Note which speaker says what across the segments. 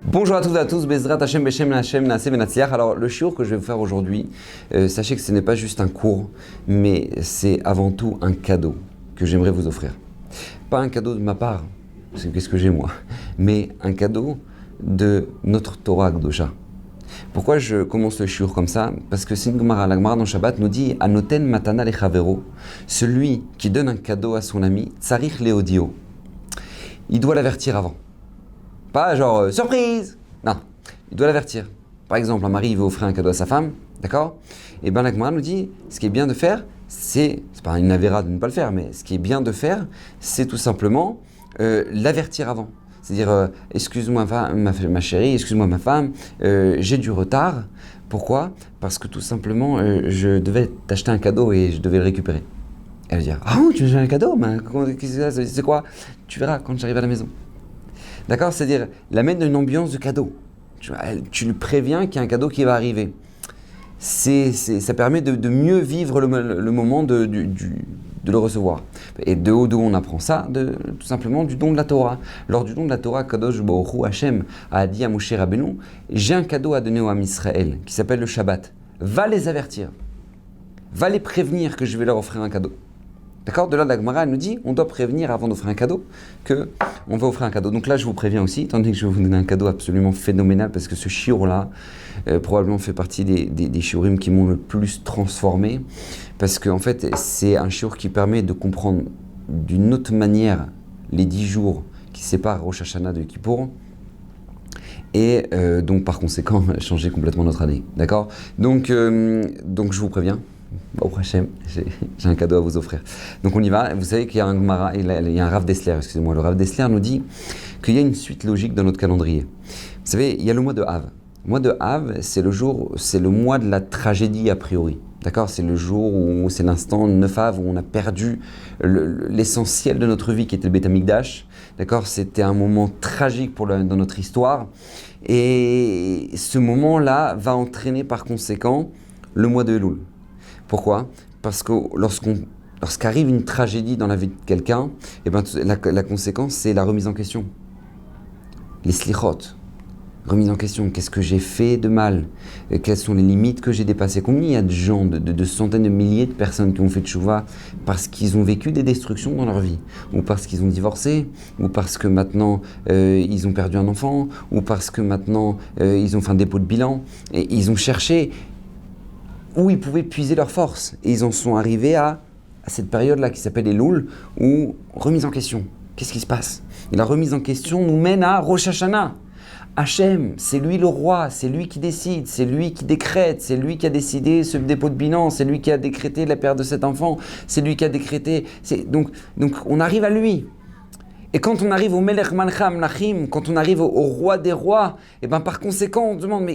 Speaker 1: Bonjour à toutes et à tous, Bezrat Hashem Beshem Hashem Naaseh Venatzliach. Alors le shiur que je vais vous faire aujourd'hui, sachez que ce n'est pas juste un cours, mais c'est avant tout un cadeau que j'aimerais vous offrir. Pas un cadeau de ma part, c'est qu'est-ce que j'ai moi, mais un cadeau de notre Torah Gdosha. Pourquoi je commence le shiur comme ça? Parce que c'est une Gemara, la Gemara dans Shabbat nous dit Anoten matana lechavero, celui qui donne un cadeau à son ami, tsarich leodio, il doit l'avertir avant. Pas genre surprise. Non, il doit l'avertir. Par exemple, un mari il veut offrir un cadeau à sa femme, d'accord? Et bien la Gemara nous dit, ce qui est bien de faire, c'est pas une avéra de ne pas le faire, mais ce qui est bien de faire, c'est tout simplement l'avertir avant. C'est-à-dire, excuse-moi ma chérie, excuse-moi ma femme, j'ai du retard. Pourquoi? Parce que tout simplement, je devais t'acheter un cadeau et je devais le récupérer. Elle va dire, ah tu veux un cadeau? C'est quoi? Tu verras quand j'arrive à la maison. D'accord? C'est-à-dire, l'amène dans une ambiance de cadeau. Tu lui préviens qu'il y a un cadeau qui va arriver. Ça permet de mieux vivre le moment de le recevoir. Et de haut on apprend ça, tout simplement du don de la Torah. Lors du don de la Torah, Kadosh Baruch Hu Hashem a dit à Moshe Rabbeinu, j'ai un cadeau à donner au Ham Israël qui s'appelle le Shabbat. Va les avertir. Va les prévenir que je vais leur offrir un cadeau. D'accord? De là, la Gemara, elle nous dit, on doit prévenir avant d'offrir un cadeau, qu'on va offrir un cadeau. Donc là, je vous préviens aussi, étant donné que je vais vous donner un cadeau absolument phénoménal, parce que ce shiur-là, probablement fait partie des shiurim qui m'ont le plus transformé, parce qu'en fait, c'est un shiur qui permet de comprendre d'une autre manière les 10 jours qui séparent Rosh Hashanah de Kippour, et donc par conséquent, changer complètement notre année. D'accord? Donc je vous préviens. Au prochain, j'ai un cadeau à vous offrir. Donc on y va. Vous savez qu'il y a un Gemara, il y a un Rav Dessler, excusez-moi. Le Rav Dessler nous dit qu'il y a une suite logique dans notre calendrier. Vous savez, il y a le mois de Av. Le mois de Av, c'est le mois de la tragédie a priori. D'accord? C'est le jour où, c'est l'instant 9 Av où on a perdu l'essentiel de notre vie qui était le Beth Amikdash. D'accord? C'était un moment tragique dans notre histoire. Et ce moment-là va entraîner par conséquent le mois de Elul. Pourquoi? Parce que lorsqu'arrive une tragédie dans la vie de quelqu'un, eh ben, la conséquence, c'est la remise en question. Les slichot, remise en question. Qu'est-ce que j'ai fait de mal? Quelles sont les limites que j'ai dépassées? Combien il y a de gens, de centaines de milliers de personnes qui ont fait tchouva parce qu'ils ont vécu des destructions dans leur vie, ou parce qu'ils ont divorcé, ou parce que maintenant ils ont perdu un enfant, ou parce que maintenant ils ont fait un dépôt de bilan, et ils ont cherché où ils pouvaient puiser leurs forces. Et ils en sont arrivés à cette période-là qui s'appelle Elul, où remise en question. Qu'est-ce qui se passe? Et la remise en question nous mène à Rosh Hashanah. Hachem, c'est lui le roi, c'est lui qui décide, c'est lui qui décrète, c'est lui qui a décidé ce dépôt de bilan, c'est lui qui a décrété la perte de cet enfant, c'est lui qui a décrété... Donc on arrive à lui. Et quand on arrive au Melech Malcham Lachim, quand on arrive au roi des rois, et ben par conséquent on demande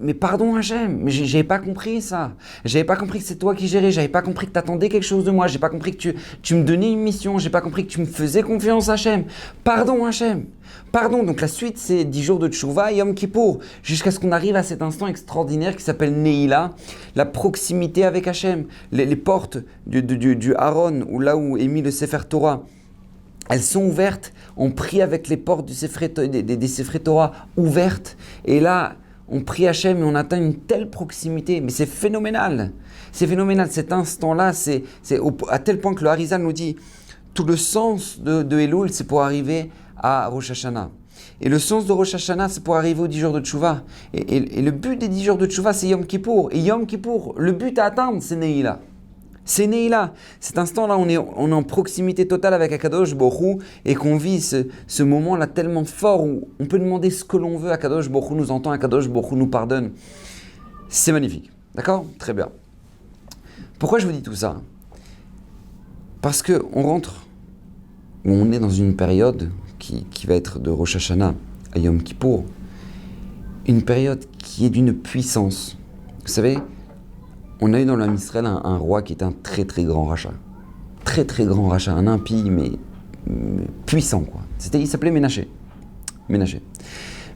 Speaker 1: mais pardon Hachem, mais j'avais pas compris ça. J'avais pas compris que c'est toi qui gérais, j'avais pas compris que tu attendais quelque chose de moi, j'ai pas compris que tu me donnais une mission, j'ai pas compris que tu me faisais confiance Hachem. Pardon Hachem. Pardon, donc la suite c'est 10 jours de Tchouva et Yom Kippour, jusqu'à ce qu'on arrive à cet instant extraordinaire qui s'appelle Neila, la proximité avec Hachem, les portes du Aaron, ou là où est mis le Sefer Torah. Elles sont ouvertes, on prie avec les portes des Sefer Torah ouvertes, et là, on prie Hachem et on atteint une telle proximité, mais c'est phénoménal. C'est phénoménal, cet instant-là, c'est à tel point que le Harizal nous dit, tout le sens de Elul, c'est pour arriver à Rosh Hashanah. Et le sens de Rosh Hashanah, c'est pour arriver aux 10 jours de Tchouva. Et le but des 10 jours de Tchouva, c'est Yom Kippour. Et Yom Kippour, le but à atteindre, c'est Neila. C'est Neila. Cet instant-là, on est en proximité totale avec Akadosh Baruch Hu et qu'on vit ce moment-là tellement fort où on peut demander ce que l'on veut. Akadosh Baruch Hu nous entend, Akadosh Baruch Hu nous pardonne. C'est magnifique. D'accord? Très bien. Pourquoi je vous dis tout ça? Parce qu'on est dans une période qui va être de Rosh Hashanah à Yom Kippour, une période qui est d'une puissance. Vous savez, on a eu dans l'Am Israël un roi qui était un très très grand rachat. Très très grand rachat, un impie, mais puissant quoi. Il s'appelait Ménaché.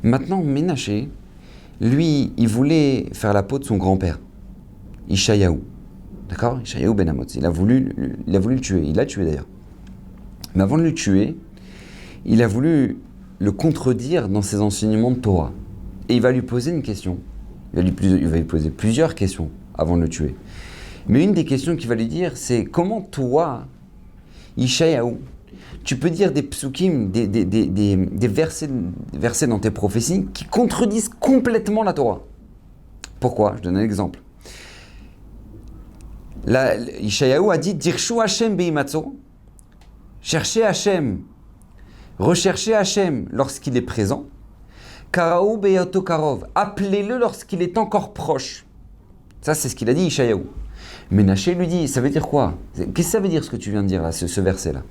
Speaker 1: Maintenant, Ménaché, lui, il voulait faire la peau de son grand-père, Ishayahu. D'accord? Ishayahu ben Amoz. Il a voulu le tuer, il l'a tué d'ailleurs. Mais avant de le tuer, il a voulu le contredire dans ses enseignements de Torah. Et il va lui poser une question. Il va lui poser plusieurs questions avant de le tuer. Mais une des questions qu'il va lui dire, c'est comment toi, Yeshayahu, tu peux dire des psukim, des versets dans tes prophéties qui contredisent complètement la Torah. Pourquoi? Je donne un exemple. Yeshayahu a dit Dirshu Hashem beimatzo, cherchez Hashem, recherchez Hashem lorsqu'il est présent. Karaou beyato karov, appelez-le lorsqu'il est encore proche. Ça, c'est ce qu'il a dit Yeshayahu. Ménaché lui dit, ça veut dire quoi? Qu'est-ce que ça veut dire ce que tu viens de dire là, ce verset-là?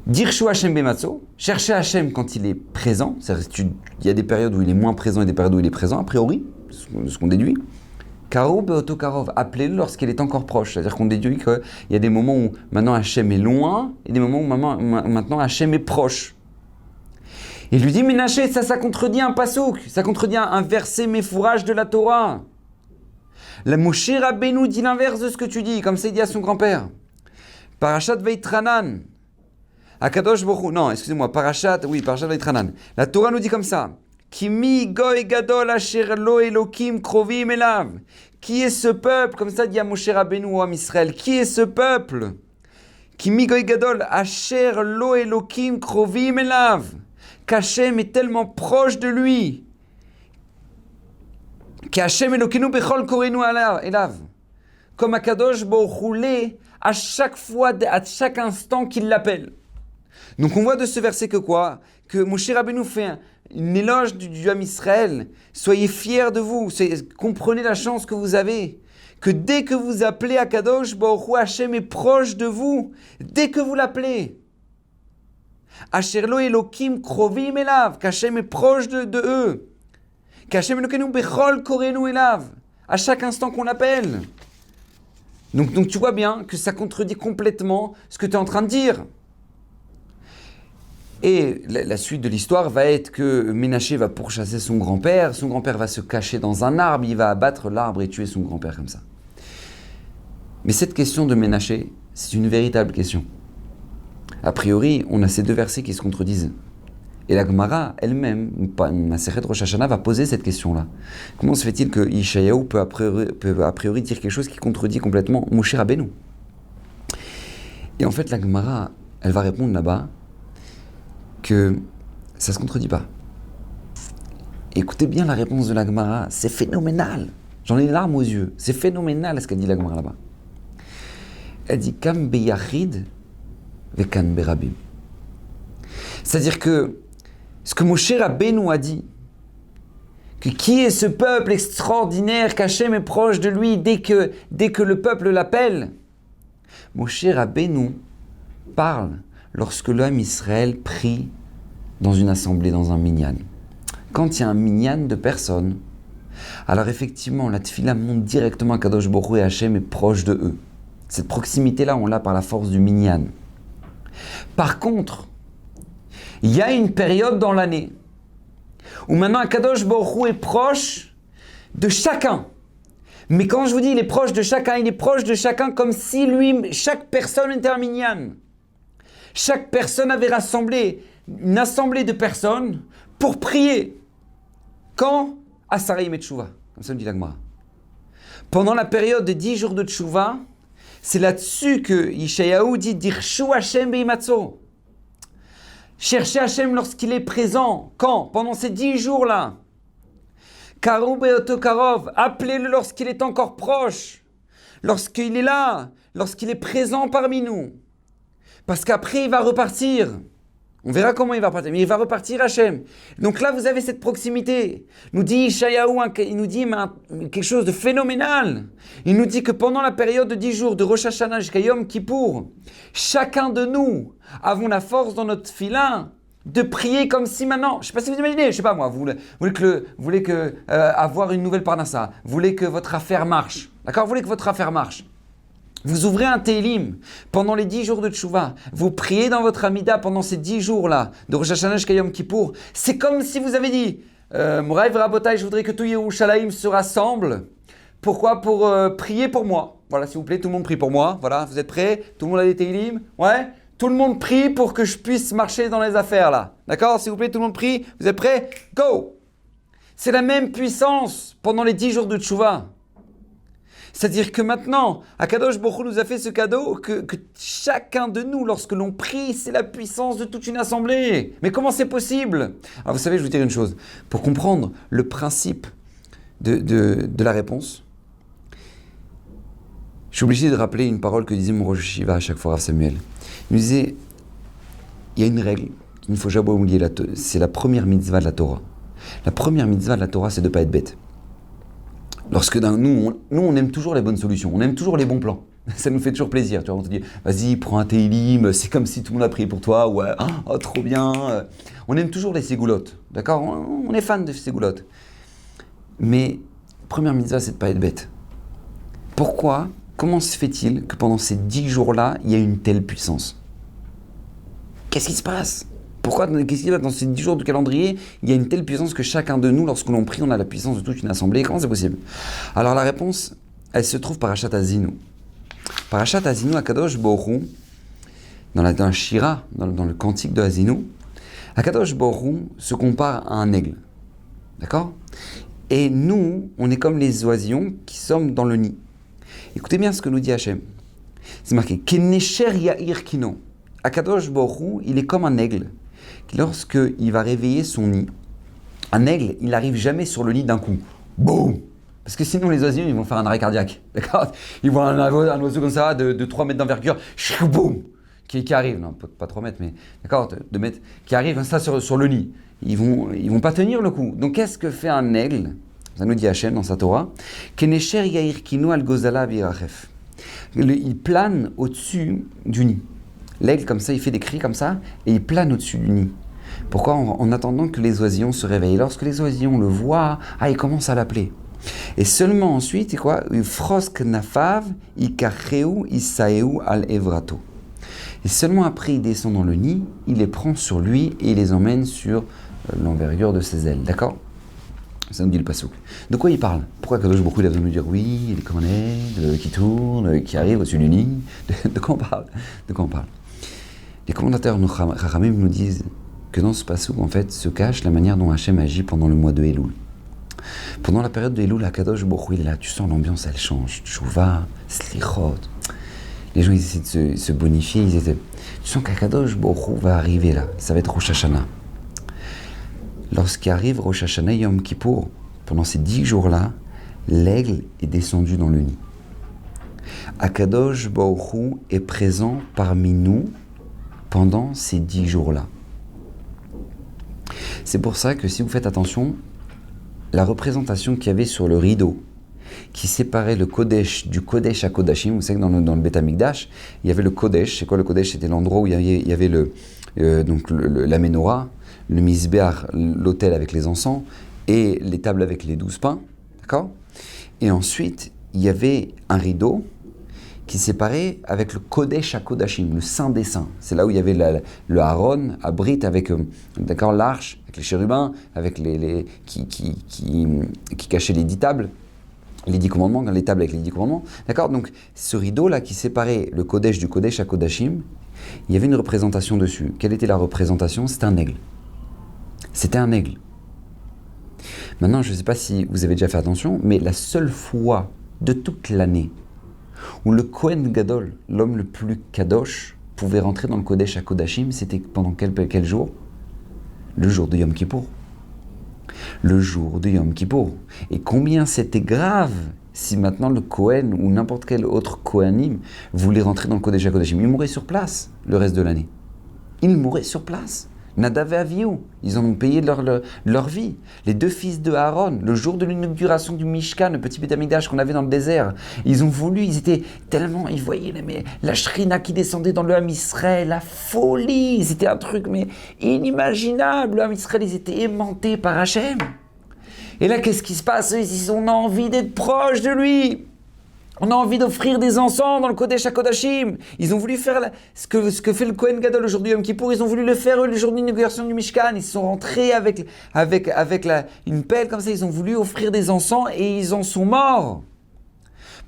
Speaker 1: Dirshu Hashem beimatzo, cherchez Hashem quand il est présent. Il y a des périodes où il est moins présent et des périodes où il est présent, a priori, ce qu'on déduit. Karaou beyato karov, appelez-le lorsqu'il est encore proche. C'est-à-dire qu'on déduit qu'il y a des moments où maintenant Hashem est loin et des moments où maintenant Hashem est proche. Il lui dit, Ménaché, ça contredit un pasouk, ça contredit un verset méfourage de la Torah. La Moshe Rabbeinu dit l'inverse de ce que tu dis, comme ça il dit à son grand-père. Parashat Veitranan. Akadosh Baruch Hu. Non, excusez-moi, Parashat Veitranan. La Torah nous dit comme ça. Kimi goy gadol asher lo elokim krovim elav. Qui est ce peuple? Comme ça dit à Moshe Rabbeinu ou à Israël. Qui est ce peuple? Kimi goy gadol asher lo elokim krovim elav. Qu'Hachem est tellement proche de lui. Qu'Hachem Elokeinu bechol korenu elav. Comme Akadosh Baruch Hu l'est à chaque fois, à chaque instant qu'il l'appelle. Donc on voit de ce verset que quoi? Que Moshe Rabbeinu fait une éloge du Ham Israël. Soyez fiers de vous, comprenez la chance que vous avez. Que dès que vous appelez Akadosh Baruch Hu, Hachem est proche de vous. Dès que vous l'appelez. Asher lo Elokim krovim elav, qu'Hachem est proche de eux. Qu'Hachem Elokeinu bechol korenu elav, à chaque instant qu'on l'appelle. Donc tu vois bien que ça contredit complètement ce que tu es en train de dire. Et la suite de l'histoire va être que Ménaché va pourchasser son grand-père va se cacher dans un arbre, il va abattre l'arbre et tuer son grand-père comme ça. Mais cette question de Ménaché, c'est une véritable question. A priori, on a ces deux versets qui se contredisent. Et la Gemara elle-même, Masechet Rosh Hashanah, va poser cette question-là. Comment se fait-il que Yeshayahu peut a priori dire quelque chose qui contredit complètement Moshe Rabbeinu? Et en fait, la Gemara, elle va répondre là-bas que ça ne se contredit pas. Écoutez bien la réponse de la Gemara, c'est phénoménal. J'en ai les larmes aux yeux. C'est phénoménal ce qu'a dit la Gemara là-bas. Elle dit Kam beyachid vekan berabim. C'est-à-dire que ce que Moshe Rabbeinu a dit, que qui est ce peuple extraordinaire qu'Hachem est proche de lui dès que le peuple l'appelle, Moshe Rabbeinu parle lorsque l'homme Israël prie dans une assemblée, dans un minyan. Quand il y a un minyan de personnes, alors effectivement, la tefila monte directement à Kadosh Baruch Hu et Hachem est proche de eux. Cette proximité-là, on l'a par la force du minyan. Par contre, il y a une période dans l'année où maintenant Kadosh Baruch Hu est proche de chacun. Mais quand je vous dis il est proche de chacun, il est proche de chacun comme si chaque personne était un minyan. Chaque personne avait rassemblé une assemblée de personnes pour prier. Quand? À Sarayim et Tchouva, comme ça me dit la Gemara. Pendant la période de 10 jours de Tchouva, c'est là-dessus que Yeshayahu dit Dirshu Hashem beimatzo. Cherchez Hashem lorsqu'il est présent. Quand? Pendant ces 10 jours-là. Karou beyato karov, appelez-le lorsqu'il est encore proche. Lorsqu'il est là, lorsqu'il est présent parmi nous. Parce qu'après, il va repartir. On verra comment il va repartir, mais il va repartir Hachem. Donc là, vous avez cette proximité. Nous dit Yeshayahu, il nous dit quelque chose de phénoménal. Il nous dit que pendant la période de 10 jours de Rosh Hashanah jusqu'à Yom Kippour, chacun de nous avons la force dans notre filin de prier comme si maintenant, je ne sais pas si vous imaginez, je ne sais pas moi, vous voulez que avoir une nouvelle parnassa, vous voulez que votre affaire marche, d'accord? Vous voulez que votre affaire marche. Vous ouvrez un Télim pendant les 10 jours de Tchouva. Vous priez dans votre Amida pendant ces 10 jours-là, de Rosh Hashanah jusqu'à Yom Kippour. C'est comme si vous avez dit Moraï Rabotai, je voudrais que tout Yerushalayim se rassemble. Pourquoi? Pour prier pour moi. Voilà, s'il vous plaît, tout le monde prie pour moi. Voilà, vous êtes prêts? Tout le monde a des Télim? Ouais? Tout le monde prie pour que je puisse marcher dans les affaires là. D'accord? S'il vous plaît, tout le monde prie. Vous êtes prêts? Go! C'est la même puissance pendant les 10 jours de Tchouva. C'est-à-dire que maintenant, Akadosh Baruch Hu nous a fait ce cadeau que chacun de nous, lorsque l'on prie, c'est la puissance de toute une assemblée. Mais comment c'est possible? Alors vous savez, je vais vous dire une chose. Pour comprendre le principe de la réponse, je suis obligé de rappeler une parole que disait mon Rosh Yeshiva à chaque fois, Rav Samuel. Il nous disait, il y a une règle qu'il ne faut jamais oublier, c'est la première mitzvah de la Torah. La première mitzvah de la Torah, c'est de ne pas être bête. Lorsque nous, on aime toujours les bonnes solutions, on aime toujours les bons plans. Ça nous fait toujours plaisir. Tu vois, on te dit, vas-y, prends un Tehillim, c'est comme si tout le monde a prié pour toi, ouais, oh, trop bien. On aime toujours les ségoulottes, d'accord? On est fan de ségoulottes. Mais, première mitzvah, c'est de ne pas être bête. Pourquoi? Comment se fait-il que pendant ces 10 jours-là, il y a une telle puissance? Qu'est-ce qui se passe? Pourquoi, qu'est-ce qu'il y a dans ces 10 jours du calendrier, il y a une telle puissance que chacun de nous, lorsque l'on prie, on a la puissance de toute une assemblée? Comment c'est possible? Alors la réponse, elle se trouve Parashat Azinu. Parashat Azinu, Akadosh Baruch Hu, dans la Shira, dans le cantique de Azinu, Akadosh Baruch Hu se compare à un aigle. D'accord? Et nous, on est comme les oisillons qui sommes dans le nid. Écoutez bien ce que nous dit Hachem. C'est marqué « Kenesher Ya'ir Kino ». Akadosh Baruch Hu, il est comme un aigle qui, lorsqu'il va réveiller son nid, un aigle, il n'arrive jamais sur le nid d'un coup. Boum! Parce que sinon, les oisillons, ils vont faire un arrêt cardiaque. D'accord? Ils voient un oiseau comme ça, de 3 mètres d'envergure, boum! Qui arrive. Non, pas 3 mètres, mais d'accord, 2 mètres. Qui arrive comme ça sur le nid. Ils vont pas tenir le coup. Donc, qu'est-ce que fait un aigle? Ça nous dit Hachem dans sa Torah. Kenesher Yair Kino al Gozala Virachef. Il plane au-dessus du nid. L'aigle, comme ça, il fait des cris comme ça, et il plane au-dessus du nid. Pourquoi? En attendant que les oisillons se réveillent. Lorsque les oisillons le voient, ils commencent à l'appeler. Et seulement ensuite, c'est quoi? Frosk nafav, ikacheu, isaeu al evrato. Et seulement après, il descend dans le nid, il les prend sur lui et il les emmène sur l'envergure de ses ailes. D'accord? Ça nous dit le passouk. De quoi il parle? Pourquoi Kadosh Baruch Hu, il a besoin de nous dire oui, il y a des cornets qui tournent, qui arrivent au-dessus du nid? De quoi on parle? De quoi on parle? Les commentateurs Chachamim nous disent que dans ce passouk, en fait, se cache la manière dont Hachem agit pendant le mois de Elul. Pendant la période de Elul, Kadosh Baruch Hu, il est là, tu sens l'ambiance, elle change. Tchouva, slichot. Les gens, ils essaient de se bonifier, tu sens qu'Akadosh Baruch Hu va arriver là. Ça va être Rosh Hashanah. Lorsqu'il arrive Rosh Hashanah Yom Kippour, pendant ces 10 jours-là, l'aigle est descendu dans le nid. Akadosh Baruch Hu est présent parmi nous pendant ces 10 jours-là. C'est pour ça que si vous faites attention, la représentation qu'il y avait sur le rideau, qui séparait le Kodesh du Kodesh à Kodashim, vous savez que dans le Beth Amikdash, il y avait le Kodesh. C'est quoi le Kodesh? C'était l'endroit où il y avait la Menorah, le Mizbeach, l'autel avec les encens, et les tables avec les 12 pains. D'accord? Et ensuite, il y avait un rideau qui séparait avec le Kodesh à Kodashim, le Saint des Saints. C'est là où il y avait le Aaron, à Brit, avec d'accord, l'arche, avec les chérubins, avec qui cachaient les 10 tables, les 10 commandements, les tables avec les 10 commandements. D'accord? Donc, ce rideau-là qui séparait le Kodesh du Kodesh à Kodashim, il y avait une représentation dessus. Quelle était la représentation? C'était un aigle. C'était un aigle. Maintenant, je ne sais pas si vous avez déjà fait attention, mais la seule fois de toute l'année où le Kohen Gadol, l'homme le plus kadosh, pouvait rentrer dans le Kodesh à Kodashim, c'était pendant quel jour? Le jour de Yom Kippour. Le jour de Yom Kippour. Et combien c'était grave si maintenant le Kohen ou n'importe quel autre Kohanim voulait rentrer dans le Kodesh à Kodashim. Il mourrait sur place le reste de l'année. Il mourrait sur place. Nadav et Avihu, ils en ont payé leur vie. Les 2 fils de Aaron, le jour de l'inauguration du Mishkan, le petit Beth Amikdash qu'on avait dans le désert, ils étaient tellement, ils voyaient la Shrina qui descendait dans le Ham Israël, la folie, c'était un truc mais inimaginable. Le Ham Israël, ils étaient aimantés par Hachem. Et là, qu'est-ce qui se passe? On a envie d'être proche de lui. On a envie d'offrir des encens dans le Kodesh HaKodashim. Ils ont voulu faire ce que fait le Kohen Gadol aujourd'hui Yom Kippour. Ils ont voulu le faire le jour de l'inauguration du Mishkan. Ils sont rentrés avec une pelle comme ça. Ils ont voulu offrir des encens et ils en sont morts.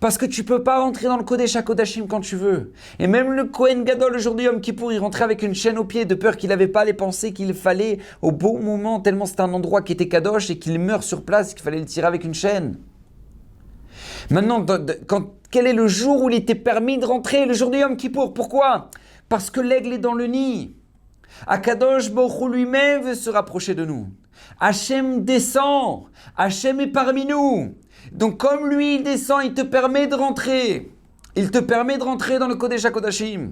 Speaker 1: Parce que tu peux pas rentrer dans le Kodesh HaKodashim quand tu veux. Et même le Kohen Gadol, le jour du Yom Kippour, il rentrait avec une chaîne au pied de peur qu'il n'avait pas les pensées qu'il fallait au bon moment, tellement c'était un endroit qui était Kadosh et qu'il meurt sur place, qu'il fallait le tirer avec une chaîne. Maintenant, quel est le jour où il était permis de rentrer? Le jour du Yom Kippour. Pourquoi? Parce que l'aigle est dans le nid. Akadosh Baruch Hu lui-même veut se rapprocher de nous. Hachem descend. Hachem est parmi nous. Donc comme lui il descend, il te permet de rentrer. Il te permet de rentrer dans le Kodesh HaKodashim.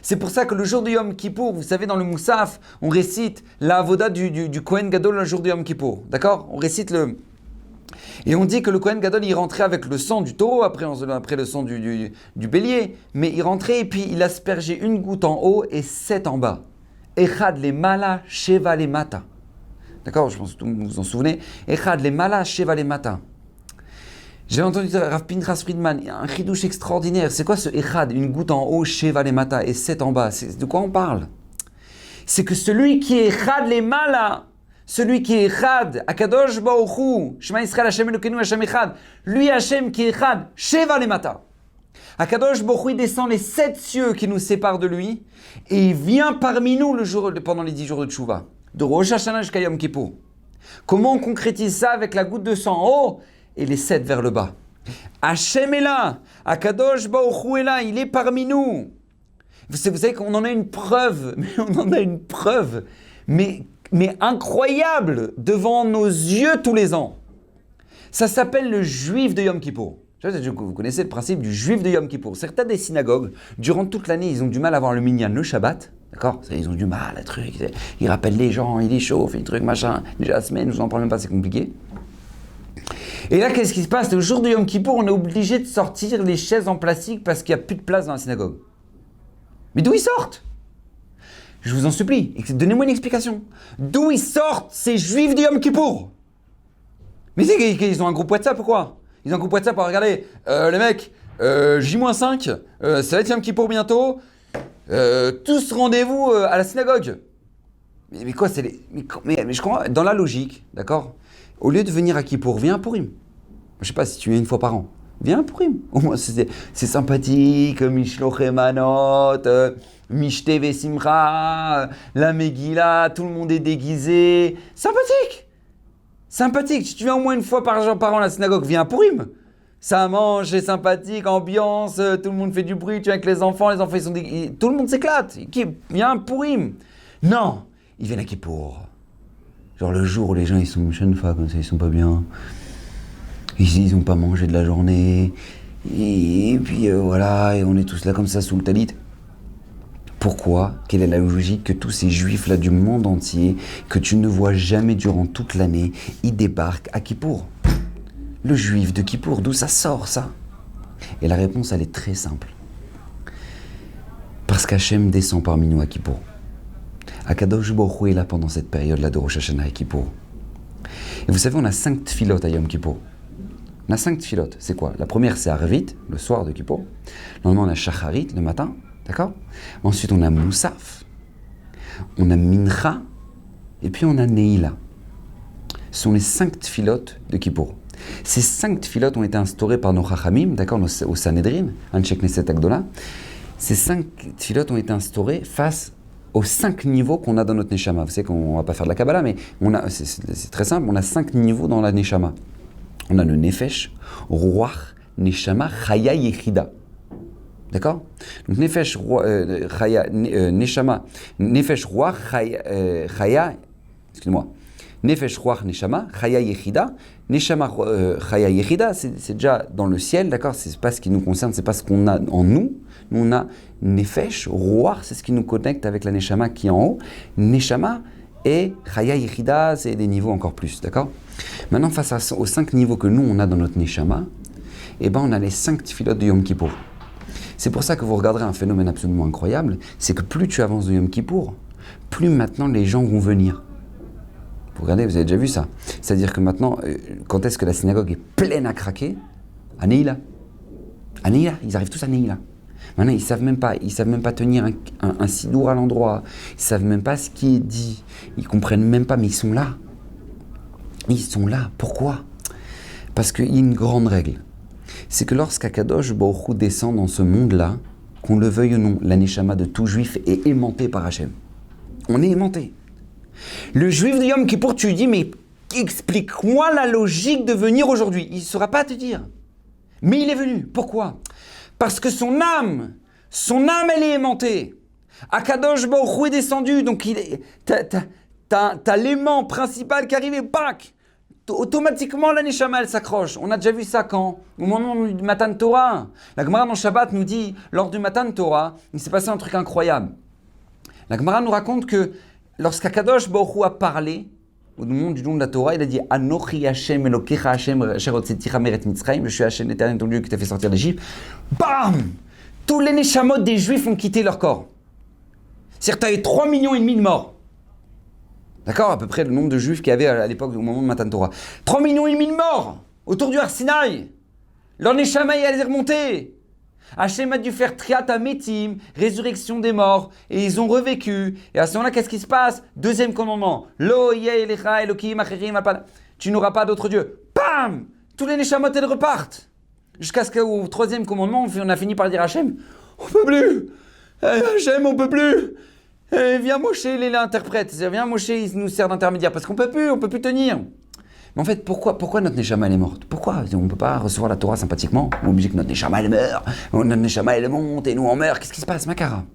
Speaker 1: C'est pour ça que le jour du Yom Kippour, vous savez, dans le Moussaf, on récite la Avoda du Kohen Gadol le jour du Yom Kippour. D'accord? On récite le... Et on dit que le Kohen Gadol, il rentrait avec le sang du taureau, après le sang du bélier. Mais il rentrait et puis il aspergeait une goutte en haut et 7 en bas. Echad le mala, sheva le mata. D'accord? Je pense que vous vous en souvenez. Echad le mala, sheva le mata. J'ai entendu Rav Pinchas Friedman, un chidouche extraordinaire. C'est quoi ce Echad? Une goutte en haut, sheva le mata, et 7 en bas. De quoi on parle? C'est que celui qui est Echad le mala, celui qui est Echad, Akadosh Baruch Hu, Shema Yisrael Hashem Elokeinu Hashem Echad, lui Hashem qui est Echad, sheva le mata. Akadosh Baruch Hu descend les 7 cieux qui nous séparent de lui, et il vient parmi nous pendant les 10 jours de Tchouva, de Rosh Hashanah jusqu'à Yom Kippour. Comment on concrétise ça avec la goutte de sang en haut et les 7 vers le bas? Hachem est là, Akadosh Baruch Hu est là, il est parmi nous. Vous savez qu'on en a une preuve, mais incroyable devant nos yeux tous les ans. Ça s'appelle le juif de Yom Kippour. Vous connaissez le principe du juif de Yom Kippour. Certaines des synagogues, durant toute l'année, ils ont du mal à avoir le minyan le Shabbat. D'accord? Ils ont du mal, le truc. Ils rappellent les gens, ils les chauffent, les trucs, machin. Déjà la semaine, je vous en parle même pas, c'est compliqué. Et là, qu'est-ce qui se passe? Le jour de Yom Kippour, on est obligé de sortir les chaises en plastique parce qu'il n'y a plus de place dans la synagogue. Mais d'où ils sortent? Je vous en supplie, donnez-moi une explication. D'où ils sortent ces juifs de Yom Kippour? Mais c'est qu'ils ont un groupe WhatsApp ou quoi? Ils ont un groupe WhatsApp pour regarder, les mecs, J-5, ça va être Yom Kippour bientôt, tous rendez-vous à la synagogue. Mais quoi, c'est les... Mais je comprends, dans la logique, d'accord? Au lieu de venir à Kippour, viens à Purim. Je sais pas si tu viens une fois par an. Viens à Purim. Au moins, c'est sympathique, Mishloch Emanot, Mishte Vesimcha, la Megillah, tout le monde est déguisé. Sympathique. Sympathique. Si tu viens au moins une fois par an à la synagogue, viens à Purim. Ça mange, c'est sympathique, ambiance, tout le monde fait du bruit, tu es avec les enfants ils sont déguisés. Tout le monde s'éclate. Viens à Purim. Non, ils viennent à Kippour. Genre le jour où les gens ils sont chenfa comme ça, ils sont pas bien. Ils n'ont pas mangé de la journée. Et puis voilà, et on est tous là comme ça sous le talit. Pourquoi? Quelle est la logique que tous ces juifs-là du monde entier, que tu ne vois jamais durant toute l'année, ils débarquent à Kippour? Le juif de Kippour, d'où ça sort ça? Et la réponse, elle est très simple. Parce qu'Hachem descend parmi nous à Kippour. Akadosh Baruch Hu est là pendant cette période-là de Rosh Hashanah à Kippour. Et vous savez, on a 5 tfilot à Yom Kippour. On a 5 tfilot. C'est quoi? La première, c'est Arvit, le soir de Kippour. Le lendemain, on a Shacharit, le matin. D'accord? Ensuite, on a Moussaf. On a Mincha. Et puis, on a Neila. Ce sont les 5 tfilot de Kippour. Ces 5 tfilot ont été instaurés par nos Chachamim, d'accord, au Sanhedrin, Anshe Knesset Agdola. Ces 5 tfilot ont été instaurés face aux 5 niveaux qu'on a dans notre Neshama. Vous savez qu'on ne va pas faire de la Kabbalah, mais c'est très simple, on a 5 niveaux dans la Neshama. On a le Nefesh, Ruach, Neshama, Chaya, Yechida. D'accord? Donc Nefesh, Chaya, Neshama, Nefesh, Ruach, Chaya, excusez-moi, Nefesh, Ruach, Neshama, Chaya, Yechida. Neshama, Chaya, Yechida, c'est déjà dans le ciel, d'accord? C'est pas ce qui nous concerne, c'est pas ce qu'on a en nous. Nous, on a Nefesh, Ruach, c'est ce qui nous connecte avec la Neshama qui est en haut. Neshama et Chaya Yechida, c'est des niveaux encore plus, d'accord? Maintenant, face aux 5 niveaux que nous, on a dans notre Neshama, eh ben, on a les 5 tfilot de Yom Kippour. C'est pour ça que vous regarderez un phénomène absolument incroyable, c'est que plus tu avances de Yom Kippour, plus maintenant les gens vont venir. Vous regardez, vous avez déjà vu ça. C'est-à-dire que maintenant, quand est-ce que la synagogue est pleine à craquer? À Neila. À Neila, ils arrivent tous à Neila. Maintenant, ils ne savent même pas tenir un sidour à l'endroit. Ils ne savent même pas ce qui est dit. Ils ne comprennent même pas, mais ils sont là. Ils sont là. Pourquoi? Parce qu'il y a une grande règle. c'est que lorsqu'Akadosh Baruch Hu descend dans ce monde-là, qu'on le veuille ou non, la neshama de tout juif est aimantée par Hachem. On est aimanté. Le juif de Yom Kippour, tu lui dis, mais explique-moi la logique de venir aujourd'hui. Il ne saura pas te dire. Mais il est venu. Pourquoi? Parce que son âme, elle est aimantée. Akadosh Baruch Hu est descendu, donc t'as l'aimant principal qui arrive et bac. Automatiquement, la neshama, elle s'accroche. On a déjà vu ça quand? Au moment du Matan Torah. La Gemara dans Shabbat nous dit, lors du Matan Torah, il s'est passé un truc incroyable. La Gemara nous raconte que lorsqu'Akadosh Baruch Hu a parlé, au nom du don de la Torah, il a dit Anochi Hashem Elokecha Hashem Asher Hotzeticha Meret Mitzrayim, je suis Hashem l'Éternel, ton Dieu qui t'a fait sortir d'Égypte. Bam! Tous les neshamot des Juifs ont quitté leur corps. C'est-à-dire que tu avais 3,5 millions de morts. D'accord? À peu près le nombre de Juifs qu'il y avait à l'époque, au moment de Matan Torah. 3,5 millions de morts autour du Har Sinaï. Leur neshama est remonté. Hachem a dû faire Triat Ametim, résurrection des morts, et ils ont revécu. Et à ce moment-là, qu'est-ce qui se passe? Deuxième commandement. Lo Elecha Elokim Acherim Alpana. Tu n'auras pas d'autre Dieu. Bam! Tous les neshamot, elles repartent. Jusqu'à ce qu'au troisième commandement, on a fini par dire à Hachem, on peut plus. Hachem, on peut plus. Viens Moshe, il est l'interprète. Viens Moshe, il nous sert d'intermédiaire. Parce qu'on peut plus tenir. Mais en fait, pourquoi notre neshama elle est morte? Pourquoi on ne peut pas recevoir la Torah sympathiquement? On est obligé que notre neshama elle meure, notre neshama elle monte et nous on meurt. Qu'est-ce qui se passe, Makara?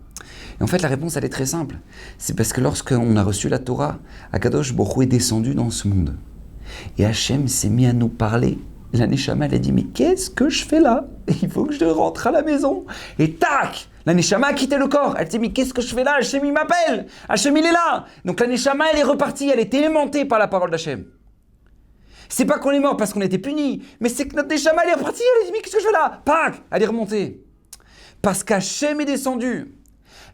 Speaker 1: Et en fait, la réponse elle est très simple. C'est parce que lorsqu'on a reçu la Torah, Akadosh Baruch Hu est descendu dans ce monde. Et Hachem s'est mis à nous parler. La neshama elle a dit, mais qu'est-ce que je fais là? Il faut que je rentre à la maison. Et tac! La neshama a quitté le corps. Elle s'est dit, mais qu'est-ce que je fais là? Hachem il m'appelle. Hachem il est là. Donc la neshama elle est repartie. Elle est aimantée par la parole d'Hachem. C'est pas qu'on est mort parce qu'on était punis, mais c'est que notre neshama elle est repartie, elle a dit, mais qu'est-ce que je fais là? Pac! Elle est remontée. Parce qu'Hachem est descendu.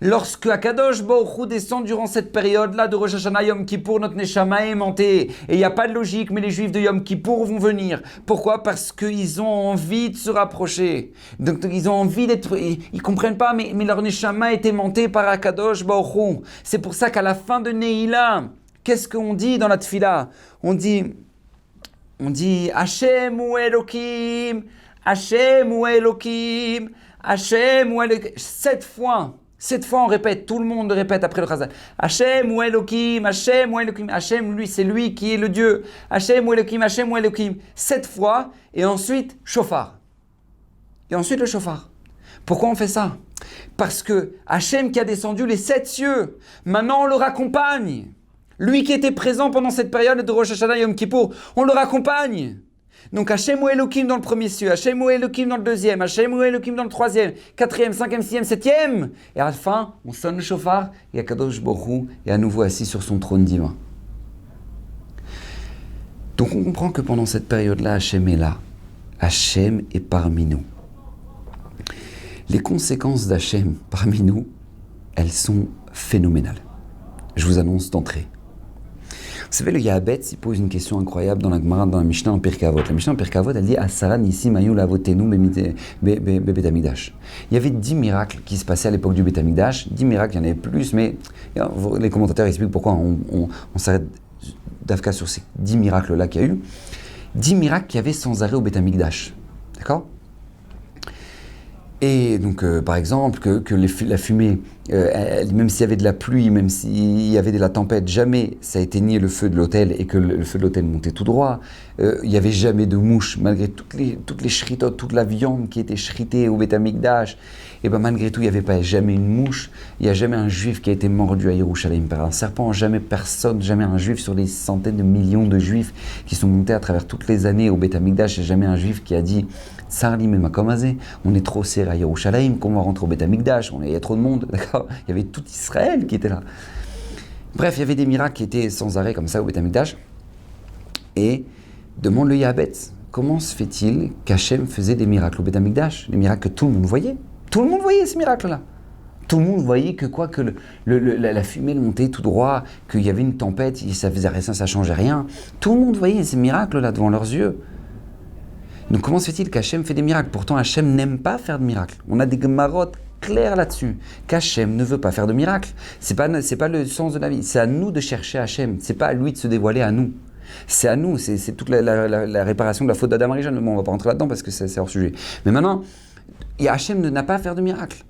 Speaker 1: Lorsque Akadosh Baruch Hu descend durant cette période-là de Rosh Hashanah Yom Kippour, notre neshama est aimantée. Et il n'y a pas de logique, mais les Juifs de Yom Kippour vont venir. Pourquoi? Parce qu'ils ont envie de se rapprocher. Donc ils ont envie d'être... Ils comprennent pas, mais leur neshama est aimantée par Akadosh Baruch Hu. C'est pour ça qu'à la fin de Neila, qu'est-ce qu'on dit dans la Tfila? On dit Hashem ou Elokim, Hashem ou Elokim, Hashem ou Elokim. 7 fois on répète, tout le monde répète après le Chazal. Hashem ou Elokim, Hashem ou Elokim. Hashem, lui, c'est lui qui est le Dieu. Hashem ou Elokim, Hashem ou Elokim. 7 fois, et ensuite, shofar. Et ensuite, le shofar. Pourquoi on fait ça? Parce que Hashem qui a descendu les 7 cieux, maintenant on le raccompagne. Lui qui était présent pendant cette période de Rosh Hashanah Yom Kippour, on le raccompagne. Donc Hashem ou Elokim dans le premier cieux, Hashem ou Elokim dans le deuxième, Hashem ou Elokim dans le troisième, quatrième, cinquième, sixième, septième. Et à la fin, on sonne le shofar et Akadosh Baruch Hu est à nouveau assis sur son trône divin. Donc on comprend que pendant cette période-là, Hashem est là. Hashem est parmi nous. Les conséquences d'Hachem parmi nous, elles sont phénoménales. Je vous annonce d'entrée. Vous savez, le Yahabetz, il pose une question incroyable dans la Gemara, dans la Mishnah en Pirkei Avot. La Mishnah en Pirkei Avot, elle dit Asara Nissim Hayu Lavotenu Bebet Hamikdash. Il y avait 10 miracles qui se passaient à l'époque du Beit Hamikdash. 10 miracles, il y en avait plus, mais les commentateurs expliquent pourquoi on s'arrête d'Afka sur ces 10 miracles-là qu'il y a eu. 10 miracles qu'il y avait sans arrêt au Beit Hamikdash. D'accord? Et donc, par exemple, que la fumée, même s'il y avait de la pluie, même s'il y avait de la tempête, jamais ça éteignait le feu de l'autel et que le feu de l'autel montait tout droit. Il n'y avait jamais de mouches, malgré toutes les shritotes, toute la viande qui était shritée au Beit Hamikdash. Et bien malgré tout, il n'y avait jamais une mouche. Il n'y a jamais un juif qui a été mordu à Yerushalayim par un serpent. Jamais personne, jamais un juif sur les centaines de millions de juifs qui sont montés à travers toutes les années au Beit Hamikdash. Il n'y a jamais un juif qui a dit Tsarli Memakomazé, on est trop serré à Yerushalayim, qu'on va rentrer au Beit Hamikdash, il y a trop de monde, d'accord? Il y avait tout Israël qui était là. Bref, il y avait des miracles qui étaient sans arrêt comme ça au Beit Hamikdash. Et demande le Yahabetz, comment se fait-il qu'Hachem faisait des miracles au Beit Hamikdash? Les miracles que tout le monde voyait. Tout le monde voyait ces miracles-là. Tout le monde voyait que la fumée montait tout droit, qu'il y avait une tempête, ça faisait rien, ça changeait rien. Tout le monde voyait ces miracles-là devant leurs yeux. Donc comment se fait-il qu'Hachem fait des miracles? Pourtant Hachem n'aime pas faire de miracles. On a des gemarotes claires là-dessus, qu'Hachem ne veut pas faire de miracles. C'est pas le sens de la vie. C'est à nous de chercher Hachem. C'est pas à lui de se dévoiler à nous. C'est à nous, c'est toute la réparation de la faute d'Adam Rishon. Bon, on va pas rentrer là-dedans parce que c'est hors sujet. Mais maintenant, Hachem n'a pas à faire de miracle.